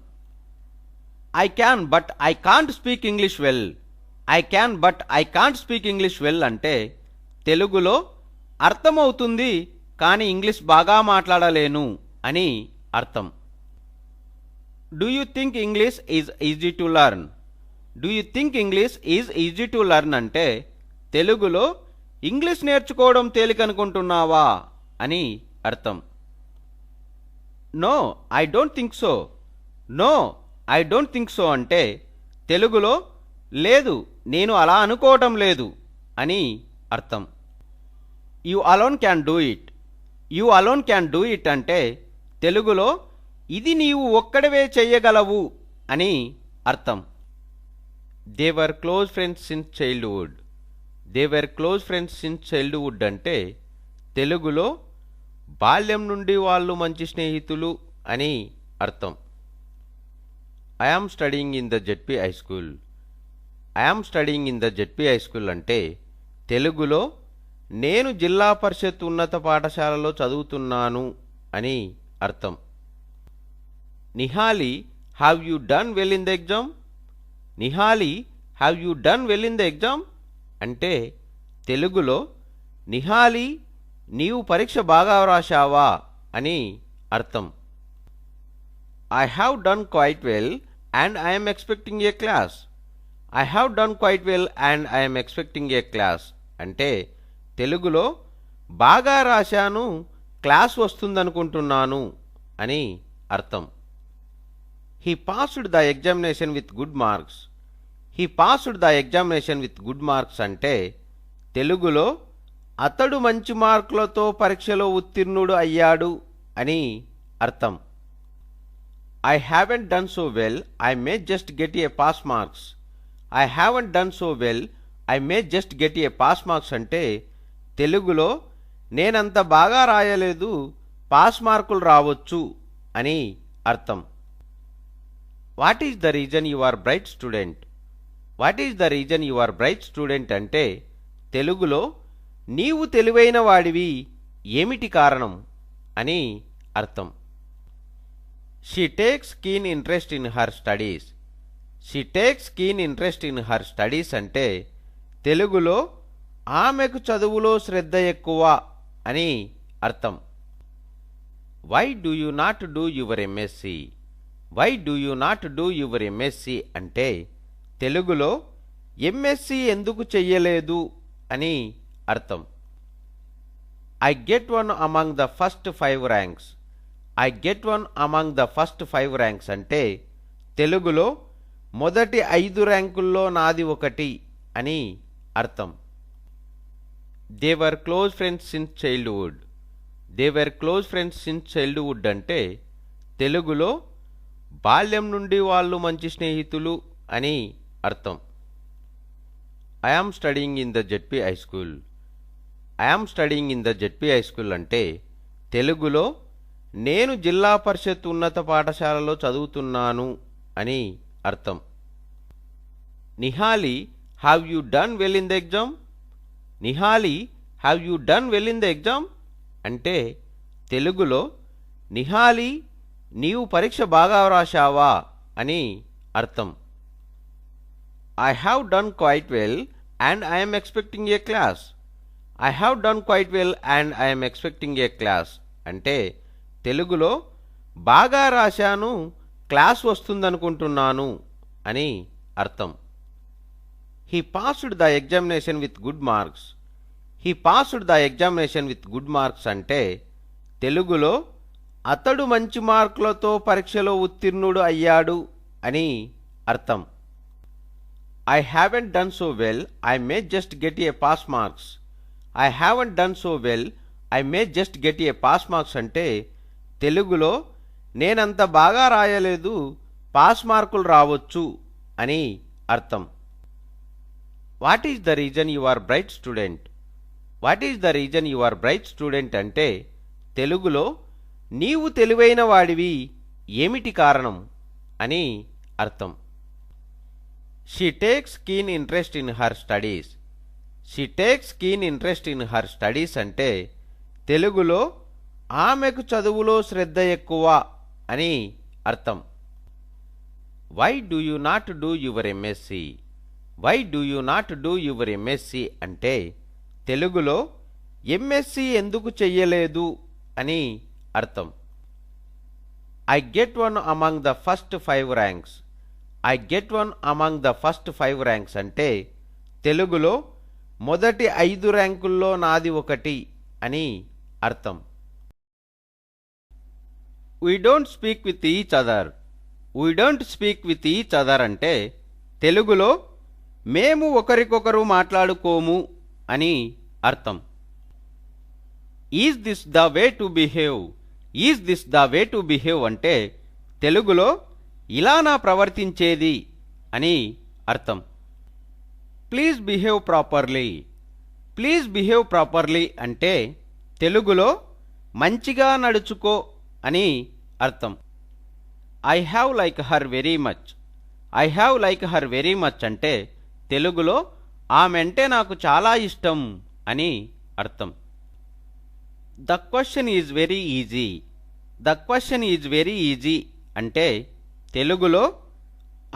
I can but I can't speak English well. I can but I can't speak English well అంటే తెలుగులో అర్థమవుతుంది కానీ ఇంగ్లీష్ బాగా మాట్లాడలేను అని అర్థం. Do you think English is easy to learn? Do you think English is easy to learn అంటే తెలుగులో ఇంగ్లీష్ నేర్చుకోవడం తేలికనుకుంటున్నావా అని అర్థం. No I don't think so. No I don't think so అంటే తెలుగులో లేదు నేను అలా అనుకోవటం లేదు అని అర్థం. You alone can do it. You alone can do it అంటే తెలుగులో ఇది నీవు ఒక్కడివే చెయ్యగలవు అని అర్థం. They were close friends since childhood. They were close friends since childhood అంటే తెలుగులో బాల్యం నుండి వాళ్ళు మంచి స్నేహితులు అని అర్థం. I yam studying in the ZP high school. I am studying in the ZP high school అంటే తెలుగులో నేను జిల్లా పరిషత్ ఉన్నత పాఠశాలలో చదువుతున్నాను అని అర్థం. Nihali have you done well in the exam? Nihali have you done well in the exam అంటే తెలుగులో నిహాలి నీవు పరీక్ష బాగా వ్రాశావా అని అర్థం. I have done quite well and I'm expecting A class. I have done quite well and I'm expecting A class అంటే తెలుగులో బాగా రాశాను క్లాస్ వస్తుందనుకుంటున్నాను అని అర్థం. He passed the examination with good marks. He passed the examination with good marks అంటే తెలుగులో అతడు మంచి మార్కులతో పరీక్షలో ఉత్తీర్ణుడు అయ్యాడు అని అర్థం. I haven't done so well I may just get a pass marks. I haven't done so well I may just get a pass marks అంటే తెలుగులో నేనంత బాగా రాయలేదు పాస్ మార్కులు రావచ్చు అని అర్థం. What is the reason you are bright student? What is the reason you are bright student అంటే తెలుగులో నీవు తెలివైన వాడివి ఏమిటి కారణం అని అర్థం. She takes keen interest in her studies. She takes keen interest in her studies అంటే తెలుగులో ఆమెకు చదువులో శ్రద్ధ ఎక్కువ అని అర్థం. Why do you not do your MSc? Why do you not do your MSc అంటే తెలుగులో ఎంఎస్సి ఎందుకు చెయ్యలేదు అని అర్థం. I get one among the first 5 ranks. I get one among the first 5 ranks అంటే తెలుగులో మొదటి 5 ర్యాంకుల్లో నాది ఒకటి అని అర్థం. They were close friends since childhood. They were close friends since childhood అంటే తెలుగులో బాల్యం నుండి వాళ్ళు మంచి స్నేహితులు అని అర్థం. I yam studying in the ZP high school. I am studying in the ZP high school అంటే తెలుగులో నేను జిల్లా పరిషత్ ఉన్నత పాఠశాలలో చదువుతున్నాను అని అర్థం. Nihali have you done well in the exam? Nihali have you done well in the exam అంటే తెలుగులో నిహాలి నీవు పరీక్ష బాగా వ్రాశావా అని అర్థం. I have done quite well and I'm expecting A class. I have done quite well and I'm expecting A class అంటే తెలుగులో బాగా రాశాను క్లాస్ వస్తుందనుకుంటున్నాను అని అర్థం. He passed the examination with good marks. He passed the examination with good marks అంటే తెలుగులో అతడు మంచి మార్కులతో పరీక్షలో ఉత్తీర్ణుడు అయ్యాడు అని అర్థం. I haven't done so well, I may just get a pass marks. I haven't done so well, I may just get a pass marks అంటే తెలుగులో నేనంత బాగా రాయలేదు, పాస్ మార్కులు రావచ్చు అని అర్థం. What is the reason you are bright student? What is the reason you are bright student అంటే తెలుగులో నీవు తెలివైన వాడివి, ఏమిటి కారణం అని అర్థం. She takes keen interest in her studies. She takes keen interest in her studies అంటే తెలుగులో ఆమెకు చదువులో శ్రద్ధ ఎక్కువ అని అర్థం. Why do you not do your MSc? Why do you not do your MSc అంటే తెలుగులో MSc ఎందుకు చెయ్యలేదు అని అర్థం. I get one among the first 5 ranks. I get one among the first 5 ranks అంటే తెలుగులో మొదటి 5 ర్యాంకుల్లో నాది ఒకటి అని అర్థం. We don't speak with each other. We don't speak with each other అంటే తెలుగులో మేము ఒకరికొకరు మాట్లాడుకోము అని అర్థం. Is this the way to behave? Is this the way to behave అంటే తెలుగులో ఇలా నా ప్రవర్తించేది అని అర్థం. Please behave properly. Please behave properly అంటే తెలుగులో మంచిగా నడుచుకో అని అర్థం. I have like her very much. I have like her very much అంటే తెలుగులో ఆమెంటే నాకు చాలా ఇష్టం అని అర్థం. The question is very easy. The question is very easy అంటే తెలుగులో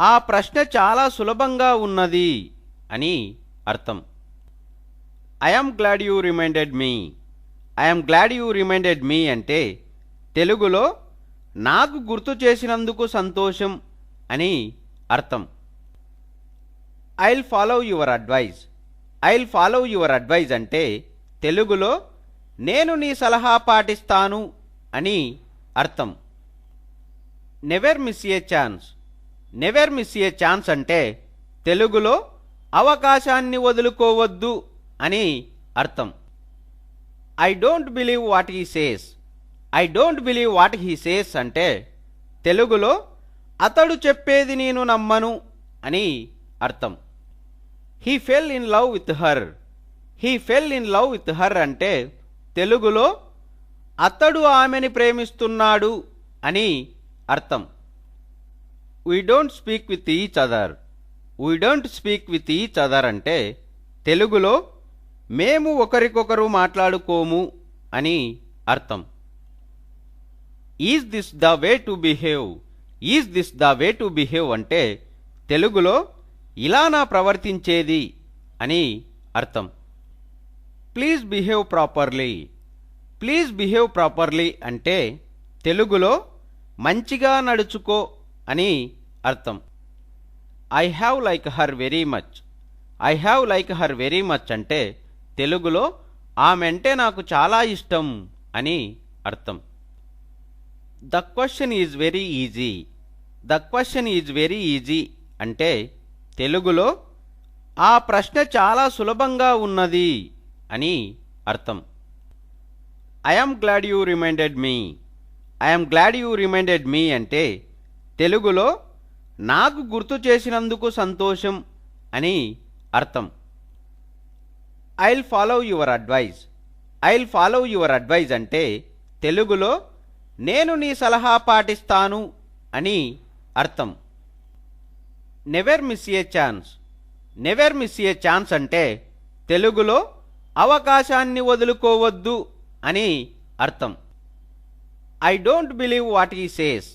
ఆ ప్రశ్న చాలా సులభంగా ఉన్నది అని అర్థం. I am glad you reminded me. I am glad you reminded me అంటే తెలుగులో నాకు గుర్తు చేసినందుకు సంతోషం అని అర్థం. I'll follow your advice. I'll follow your advice అంటే తెలుగులో నేను నీ సలహా పాటిస్తాను అని అర్థం. Never miss a chance. Never miss a chance అంటే తెలుగులో అవకాశాన్ని వదులుకోవద్దు అని అర్థం. I don't believe what he says. I don't believe what he says అంటే తెలుగులో అతడు చెప్పేది నేను నమ్మను అని అర్థం. He fell in love with her. He fell in love with her అంటే తెలుగులో అతడు ఆమెని ప్రేమిస్తున్నాడు అని అర్థం. We don't speak with each other. We don't speak with each other అంటే తెలుగులో మేము ఒకరికొకరు మాట్లాడుకోము అని అర్థం. Is this the way to behave. Is this the way to behave అంటే తెలుగులో ఇలా నా ప్రవర్తించేది అని అర్థం. Please behave properly. Please behave properly అంటే తెలుగులో మంచిగా నడుచుకో అని అర్థం. I have like her very much. I have like her very much అంటే తెలుగులో ఆమెంటే నాకు చాలా ఇష్టం అని అర్థం. The question is very easy. The question is very easy అంటే తెలుగులో ఆ ప్రశ్న చాలా సులభంగా ఉన్నది అని అర్థం. I am glad you reminded me. I am glad you reminded me అంటే తెలుగులో నాకు గుర్తు చేసినందుకు సంతోషం అని అర్థం. I'll follow your advice. I'll follow your advice అంటే తెలుగులో నేను నీ సలహా పాటిస్తాను అని అర్థం. Never miss a chance. Never miss a chance అంటే తెలుగులో అవకాశాన్ని వదులుకోవద్దు అని అర్థం. I don't believe what he says.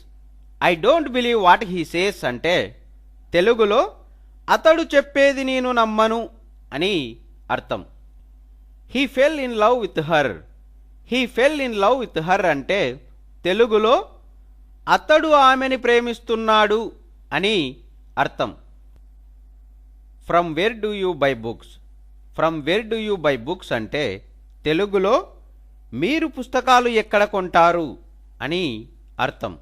I don't believe what he says అంటే తెలుగులో అతడు చెప్పేది నేను నమ్మను అని అర్థం. He fell in love with her. He fell in love with her అంటే తెలుగులో అతడు ఆమెని ప్రేమిస్తున్నాడు అని అర్థం. From where do you buy books. From where do you buy books అంటే తెలుగులో మీరు పుస్తకాలు ఎక్కడ కొంటారు అని అర్థం.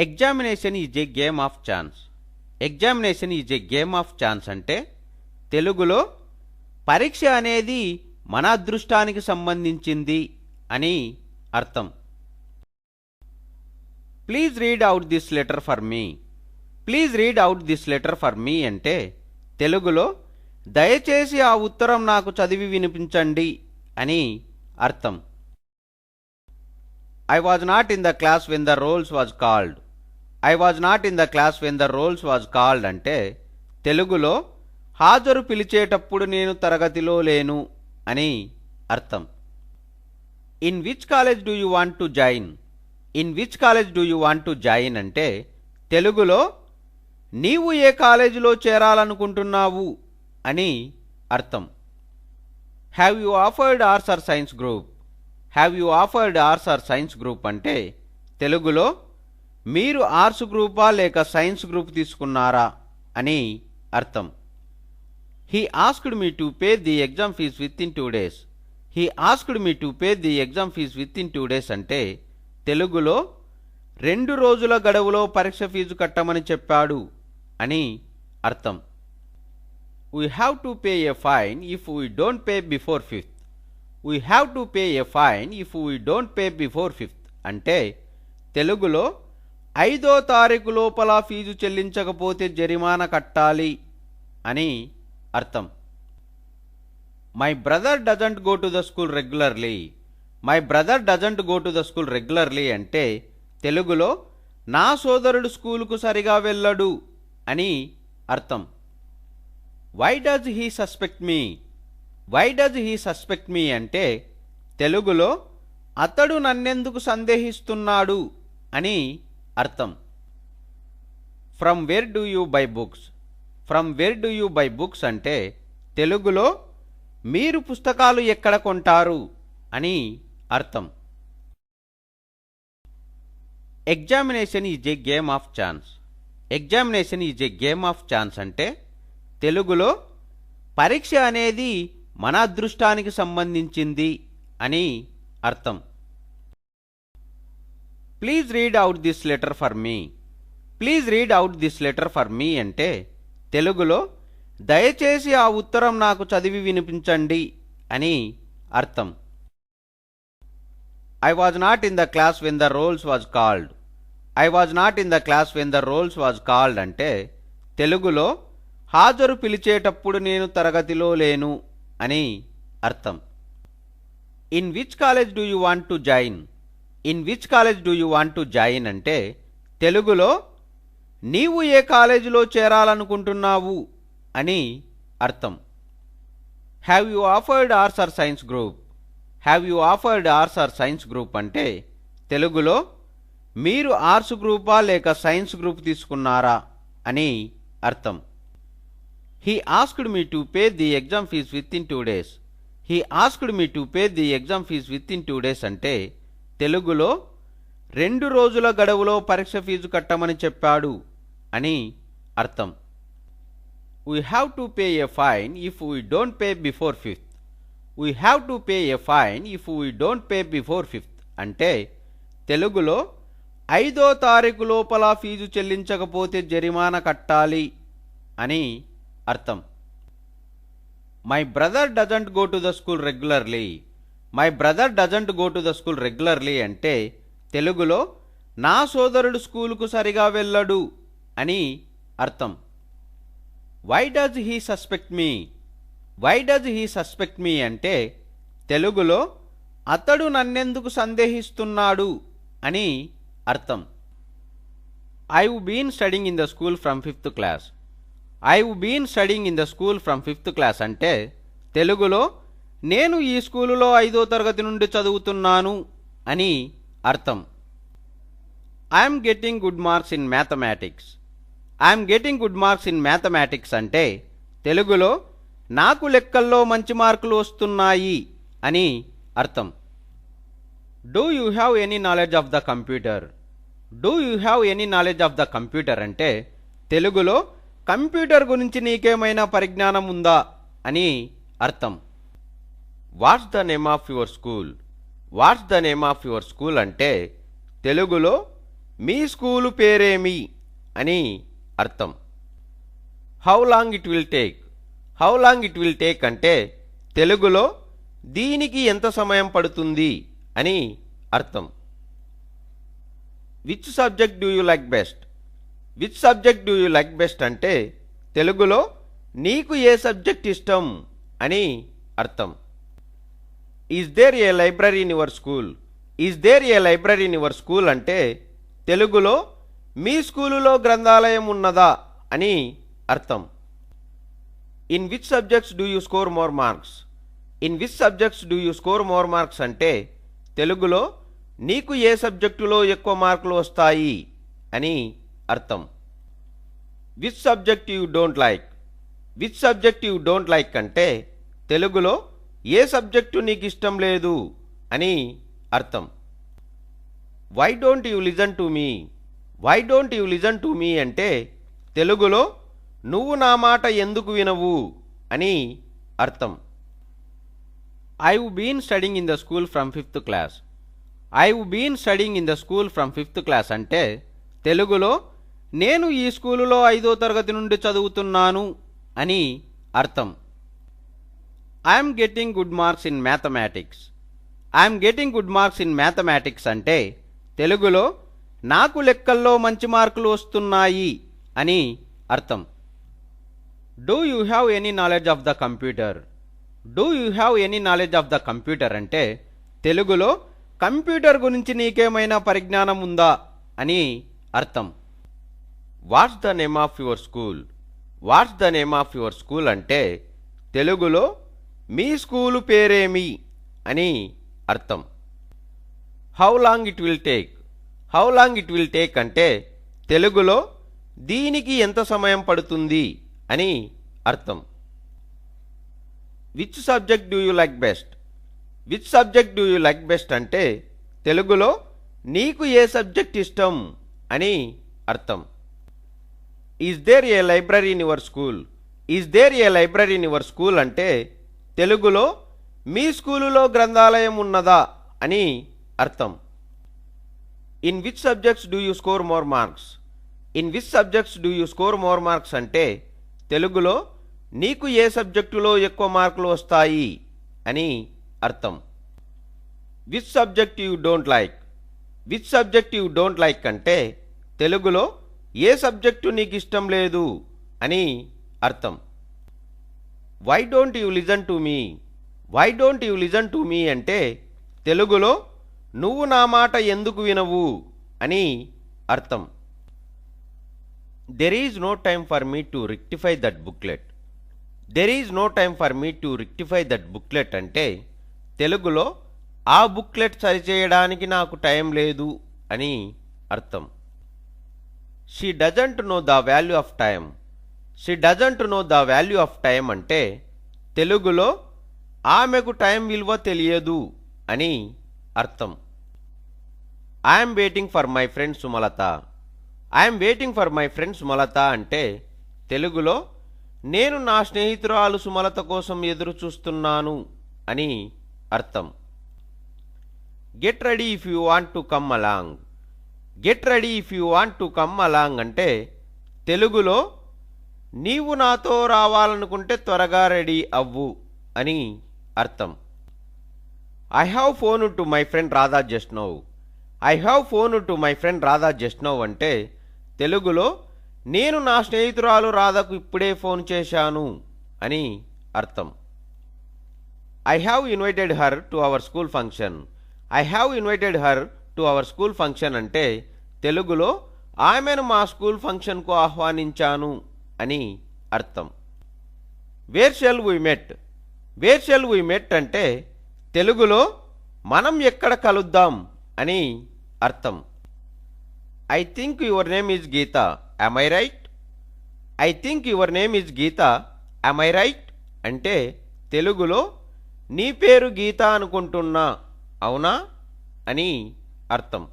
Examination is a game of chance. Examination is a game of chance అంటే తెలుగులో పరీక్ష అనేది మన అదృష్టానికి సంబంధించింది అని అర్థం. Please read out this letter for me. Please read out this letter for me అంటే తెలుగులో దయచేసి ఆ ఉత్తరం నాకు చదివి వినిపించండి అని అర్థం. I was not in the class when the rolls was called. I was not in the class when the rolls was called అంటే తెలుగులో హాజరు పిలిచేటప్పుడు నేను తరగతిలో లేను అని అర్థం. In which college do you want to join. In which college do you want to join అంటే తెలుగులో నీవు ఏ కాలేజీలో చేరాలనుకుంటున్నావు అని అర్థం. Have you offered arts or science group. Have you offered arts or science group అంటే తెలుగులో మీరు ఆర్ట్స్ గ్రూపా లేక సైన్స్ గ్రూప్ తీసుకున్నారా అని అర్థం. He asked me to pay the exam fees within 2 days. He asked me to pay the exam fees within 2 days అంటే తెలుగులో 2 రోజుల గడువులో పరీక్ష ఫీజు కట్టమని చెప్పాడు అని అర్థం. We have to pay a fine if we don't pay before 5th. We have to pay a fine if we don't pay before 5th అంటే తెలుగులో 5వ తారీఖు లోపల ఫీజు చెల్లించకపోతే జరిమానా కట్టాలి అని అర్థం. My brother doesn't go to the school regularly. My brother doesn't go to the school regularly అంటే తెలుగులో నా సోదరుడు స్కూలుకు సరిగా వెళ్ళడు అని అర్థం. Why does he suspect me. Why does he suspect me అంటే తెలుగులో అతడు నన్నెందుకు సందేహిస్తున్నాడు అని అర్థం. From where do you buy books. From where do you buy books అంటే తెలుగులో మీరు పుస్తకాలు ఎక్కడ కొంటారు అని అర్థం. Examination is a game of chance. Examination is a game of chance అంటే తెలుగులో పరీక్ష అనేది మన అదృష్టానికి సంబంధించింది అని అర్థం. Please read out this letter for me. Please read out this letter for me అంటే తెలుగులో దయచేసి ఆ ఉత్తరం నాకు చదివి వినిపించండి అని అర్థం. I was not in the class when the rolls was called. I was not in the class when the rolls was called అంటే తెలుగులో హాజరు పిలిచేటప్పుడు నేను తరగతిలో లేను అని అర్థం. In which college do you want to join. In which college do you want to join అంటే తెలుగులో నీవు ఏ కాలేజీలో చేరాలనుకుంటున్నావు అని అర్థం. Have you offered arts or science group. Have you offered arts or science group అంటే తెలుగులో మీరు ఆర్ట్స్ గ్రూపా లేక సైన్స్ గ్రూప్ తీసుకున్నారా అని అర్థం. He asked me to pay the exam fees within 2 days. He asked me to pay the exam fees within 2 days అంటే తెలుగులో 2 రోజుల గడువులో పరీక్ష ఫీజు కట్టమని చెప్పాడు అని అర్థం. We have to pay a fine if we don't pay before 5th. We have to pay a fine if we don't pay before 5th అంటే తెలుగులో 5వ తారీఖు లోపల ఫీజు చెల్లించకపోతే జరిమానా కట్టాలి అని అర్థం. My brother doesn't go to the school regularly. My brother doesn't go to the school regularly అంటే తెలుగులో నా సోదరుడు స్కూలుకు సరిగా వెళ్ళడు అని అర్థం. Why does he suspect me. Why does he suspect me అంటే తెలుగులో అతడు నన్నెందుకు సందేహిస్తున్నాడు అని అర్థం. I've been studying in the school from 5th class. I've been studying in the school from 5th class అంటే తెలుగులో నేను ఈ స్కూలులో 5వ తరగతి నుండి చదువుతున్నాను అని అర్థం. I'm getting good marks in mathematics. I'm getting good marks in mathematics అంటే తెలుగులో నాకు లెక్కల్లో మంచి మార్కులు వస్తున్నాయి అని అర్థం. Do you have any knowledge of the computer. Do you have any knowledge of the computer అంటే తెలుగులో కంప్యూటర్ గురించి నీకేమైనా పరిజ్ఞానం ఉందా అని అర్థం. What's the name of your school. What's the name of your school అంటే తెలుగులో మీ స్కూలు పేరేమి అని అర్థం. How long it will take. How long it will take అంటే తెలుగులో దీనికి ఎంత సమయం పడుతుంది అని అర్థం. Which subject do you like best. Which subject do you like best అంటే తెలుగులో నీకు ఏ సబ్జెక్ట్ ఇష్టం అని అర్థం. Is there a library in your school. Is there a library in your school అంటే తెలుగులో మీ స్కూలులో గ్రంథాలయం ఉన్నదా అని అర్థం. In which subjects do you score more marks. In which subjects do you score more marks అంటే తెలుగులో నీకు ఏ సబ్జెక్టులో ఎక్కువ మార్కులు వస్తాయి అని అర్థం. Which subject you don't like. Which subject you don't like అంటే తెలుగులో ఏ సబ్జెక్టు నీకు ఇష్టం లేదు అని అర్థం. Why don't you listen to me. Why don't you listen to me అంటే తెలుగులో నువ్వు నా మాట ఎందుకు వినవు అని అర్థం. I have been studying in the school from 5th class. I have been studying in the school from 5th class అంటే తెలుగులో నేను ఈ స్కూలులో 5వ తరగతి నుండి చదువుతున్నాను అని అర్థం. I'm getting good marks in mathematics. I'm getting good marks in mathematics అంటే తెలుగులో నాకు లెక్కల్లో మంచి మార్కులు వస్తున్నాయి అని అర్థం. Do you have any knowledge of the computer. Do you have any knowledge of the computer అంటే తెలుగులో కంప్యూటర్ గురించి నీకేమైనా పరిజ్ఞానం ఉందా అని అర్థం. What's the name of your school. What's the name of your school అంటే తెలుగులో మీ స్కూలు పేరేమి అని అర్థం. How long it will take. How long it will take అంటే తెలుగులో దీనికి ఎంత సమయం పడుతుంది అని అర్థం. Which subject do you like best. Which subject do you like best అంటే తెలుగులో నీకు ఏ సబ్జెక్ట్ ఇష్టం అని అర్థం. Is there a library in your school. Is there a library in your school అంటే తెలుగులో మీ స్కూలులో గ్రంథాలయం ఉన్నదా అని అర్థం. In which subjects do you score more marks. In which subjects do you score more marks అంటే తెలుగులో నీకు ఏ సబ్జెక్టులో ఎక్కువ మార్కులు వస్తాయి అని అర్థం. Which subject you don't like. Which subject you don't like అంటే తెలుగులో ఏ సబ్జెక్టు నీకు ఇష్టం లేదు అని అర్థం. Why don't you listen to me. Why don't you listen to me అంటే తెలుగులో నువ్వు నా మాట ఎందుకు వినవు అని అర్థం. There is no time for me to rectify that booklet. There is no time for me to rectify that booklet అంటే తెలుగులో ఆ బుక్లెట్ సరిచేయడానికి నాకు టైం లేదు అని అర్థం. She doesn't know the value of time. She doesn't know the value of time అంటే తెలుగులో ఆమెకు టైం విలువ తెలియదు అని అర్థం. I'm waiting for my friend Sumalatha. I'm waiting for my friend Sumalatha అంటే తెలుగులో నేను నా స్నేహితురాలు సుమలత కోసం ఎదురు చూస్తున్నాను అని అర్థం. Get ready if you want to come along. Get ready if you want to come along అంటే తెలుగులో నీవు నాతో రావాలనుకుంటే త్వరగా రెడీ అవ్వు అని అర్థం. I have phone to my friend Radha just now. I have phone to my friend Radha just now అంటే తెలుగులో నేను నా స్నేహితురాలు రాధకు ఇప్పుడే ఫోన్ చేశాను అని అర్థం. I have invited her to our school function. I have invited her to our school function అంటే తెలుగులో ఆమెను మా స్కూల్ ఫంక్షన్కు ఆహ్వానించాను అని అర్థం. Where shall we met. Where shall we met అంటే తెలుగులో మనం ఎక్కడ కలుద్దాం అని అర్థం. I think your name is Geeta. Am I right. I think your name is Geeta. Am I right అంటే తెలుగులో నీ పేరు గీత అనుకుంటున్నా, అవునా అని అర్థం.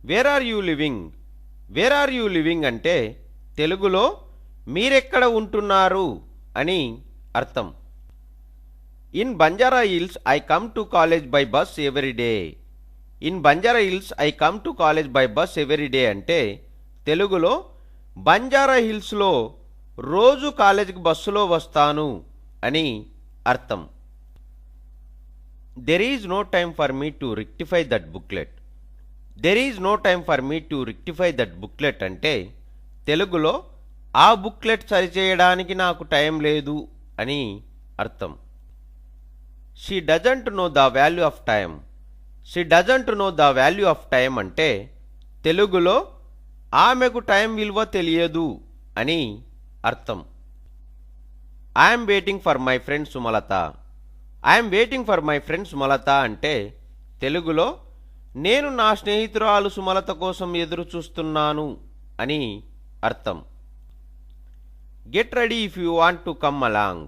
Where are you living. Where are you living అంటే తెలుగులో మీరెక్కడ ఉంటున్నారు అని అర్థం. In Banjara Hills I come to college by bus every day. In Banjara Hills I come to college by bus every day అంటే తెలుగులో బంజారా హిల్స్లో రోజు కాలేజీకి బస్సులో వస్తాను అని అర్థం. There is no time for me to rectify that booklet. There is no time for me to rectify that booklet అంటే తెలుగులో ఆ బుక్లెట్ సరిచేయడానికి నాకు టైం లేదు అని అర్థం. She doesn't know the value of time. She doesn't know the value of time అంటే తెలుగులో ఆమెకు టైం విలువ తెలియదు అని అర్థం. I'm waiting for my friend Sumalatha. I'm waiting for my friend Sumalatha అంటే తెలుగులో నేను నా స్నేహితురాలు సుమలత కోసం ఎదురు చూస్తున్నాను అని అర్థం. Get ready if you want to come along.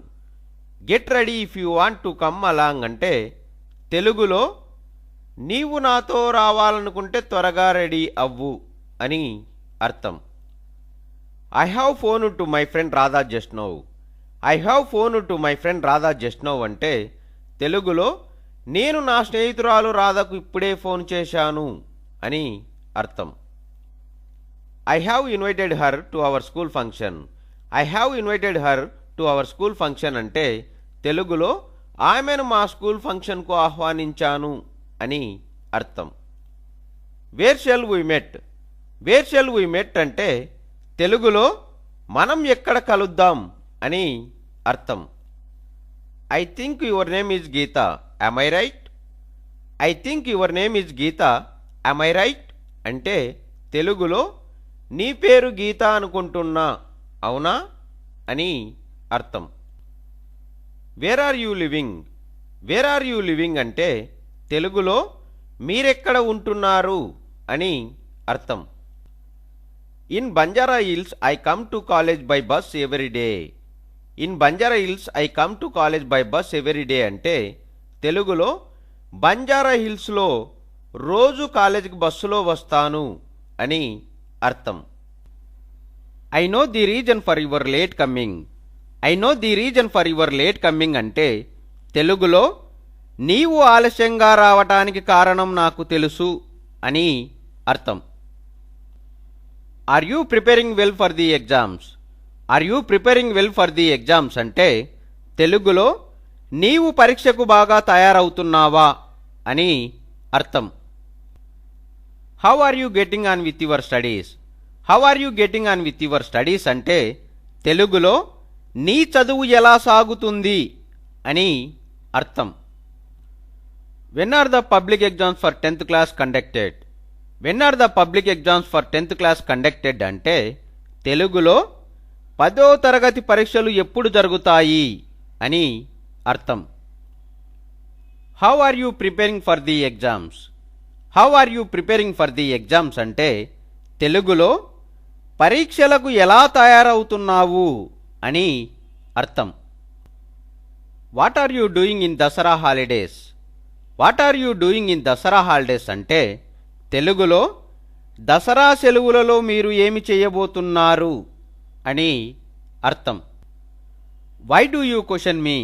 Get ready if you want to come along అంటే తెలుగులో నీవు నాతో రావాలనుకుంటే త్వరగా రెడీ అవ్వు అని అర్థం. I have phone to my friend Radha just now. I have phone to my friend Radha just now అంటే తెలుగులో నేను నా స్నేహితురాలు రాధకు ఇప్పుడే ఫోన్ చేశాను అని అర్థం. I have invited her to our school function. I have invited her to our school function అంటే తెలుగులో ఆమెను మా స్కూల్ ఫంక్షన్కు ఆహ్వానించాను అని అర్థం. Where shall we met. Where shall we met అంటే తెలుగులో మనం ఎక్కడ కలుద్దాం అని అర్థం. I think your name is Geeta. am I right? I think your name is Geeta. am I right? అంటే తెలుగులో నీ పేరు గీత అనుకుంటున్నా, అవునా అని అర్థం. Where are you living. Where are you living అంటే తెలుగులో మీరెక్కడ ఉంటున్నారు అని అర్థం. In Banjara Hills I come to college by bus every day. In Banjara Hills I come to college by bus every day అంటే తెలుగులో బంజారా హిల్స్లో రోజు కాలేజీకి బస్సులో వస్తాను అని అర్థం. I know the reason for your late coming. I know the reason for your late coming అంటే తెలుగులో నీవు ఆలస్యంగా రావటానికి కారణం నాకు తెలుసు అని అర్థం. Are you preparing well for the exams. Are you preparing well for the exams అంటే తెలుగులో నీవు పరీక్షకు బాగా తయారవుతున్నావా అని అర్థం. How are you getting on with your studies. How are you getting on with your studies అంటే తెలుగులో నీ చదువు ఎలా సాగుతుంది అని అర్థం. When are the public exams for 10th class conducted. When are the public exams for 10th class conducted అంటే తెలుగులో 10వ తరగతి పరీక్షలు ఎప్పుడు జరుగుతాయి అని అర్థం. How are you preparing for the exams. How are you preparing for the exams అంటే తెలుగులో పరీక్షలకు ఎలా తయారవుతున్నావు అని అర్థం. What are you doing in Dasara holidays. What are you doing in Dasara holidays అంటే తెలుగులో దసరా సెలవులలో మీరు ఏమి చేయబోతున్నారు అని అర్థం. Why do you question me.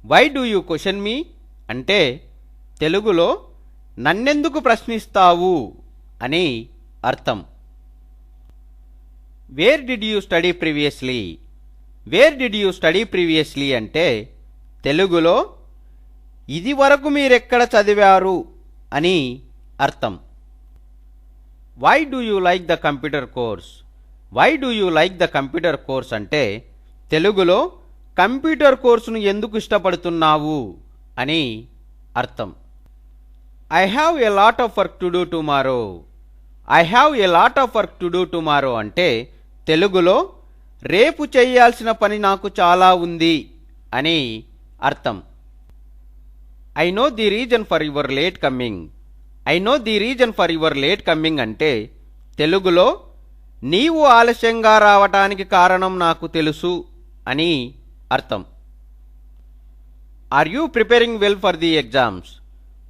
Why do you question me అంటే తెలుగులో నన్నెందుకు ప్రశ్నిస్తావు అని అర్థం. Where did you study previously. Where did you study previously అంటే తెలుగులో ఇది వరకు మీరెక్కడ చదివారు అని అర్థం. Why do you like the computer course. Why do you like the computer course అంటే తెలుగులో కంప్యూటర్ కోర్సును ఎందుకు ఇష్టపడుతున్నావు అని అర్థం. I have a lot of work to do tomorrow. I have a lot of work to do tomorrow అంటే తెలుగులో రేపు చేయాల్సిన పని నాకు చాలా ఉంది అని అర్థం. I know the reason for your late coming. I know the reason for your late coming అంటే తెలుగులో నీవు ఆలస్యంగా రావటానికి కారణం నాకు తెలుసు అని అర్థం. Are you preparing well for the exams.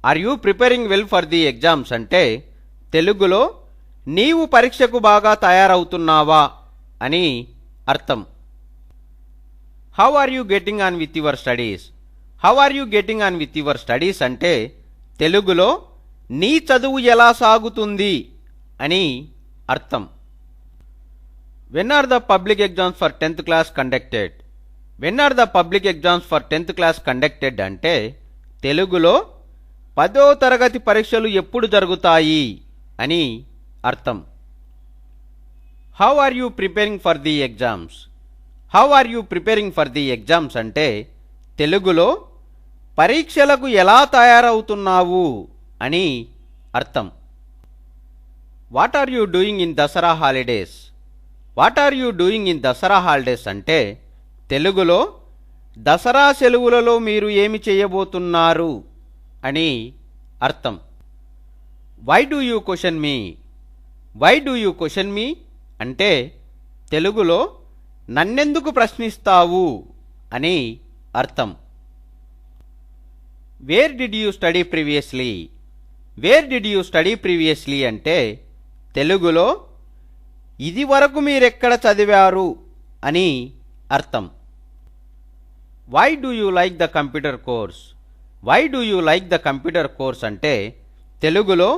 Are you preparing well for the exams అంటే తెలుగులో నీవు పరీక్షకు బాగా తయారవుతున్నావా అని అర్థం. How are you getting on with your studies. How are you getting on with your studies అంటే తెలుగులో నీ చదువు ఎలా సాగుతుంది అని అర్థం. When are the public exams for 10th class conducted? When are the public exams for 10th class conducted అంటే తెలుగులో 10వ తరగతి పరీక్షలు ఎప్పుడు జరుగుతాయి అని అర్థం. How are you preparing for the exams? How are you preparing for the exams అంటే తెలుగులో పరీక్షలకు ఎలా తయారవుతున్నావు అని అర్థం. What are you doing in Dasara holidays? What are you doing in Dasara holidays అంటే తెలుగులో దసరా సెలవులలో మీరు ఏమి చేయబోతున్నారు అని అర్థం. Why do you question me? Why do you question me అంటే తెలుగులో నన్నెందుకు ప్రశ్నిస్తావు అని అర్థం. Where did you study previously? Where did you study previously అంటే తెలుగులో ఇది వరకు మీరెక్కడ చదివారు అని అర్థం. Why do you like the computer course? Why do you like the computer course అంటే తెలుగులో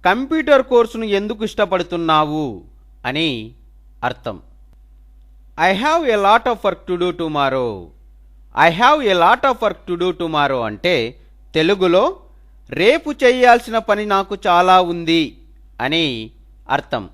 కంప్యూటర్ కోర్సును ఎందుకు ఇష్టపడుతున్నావు అని అర్థం. I have a lot of work to do tomorrow. I have a lot of work to do tomorrow అంటే తెలుగులో రేపు చేయాల్సిన పని నాకు చాలా ఉంది అని అర్థం.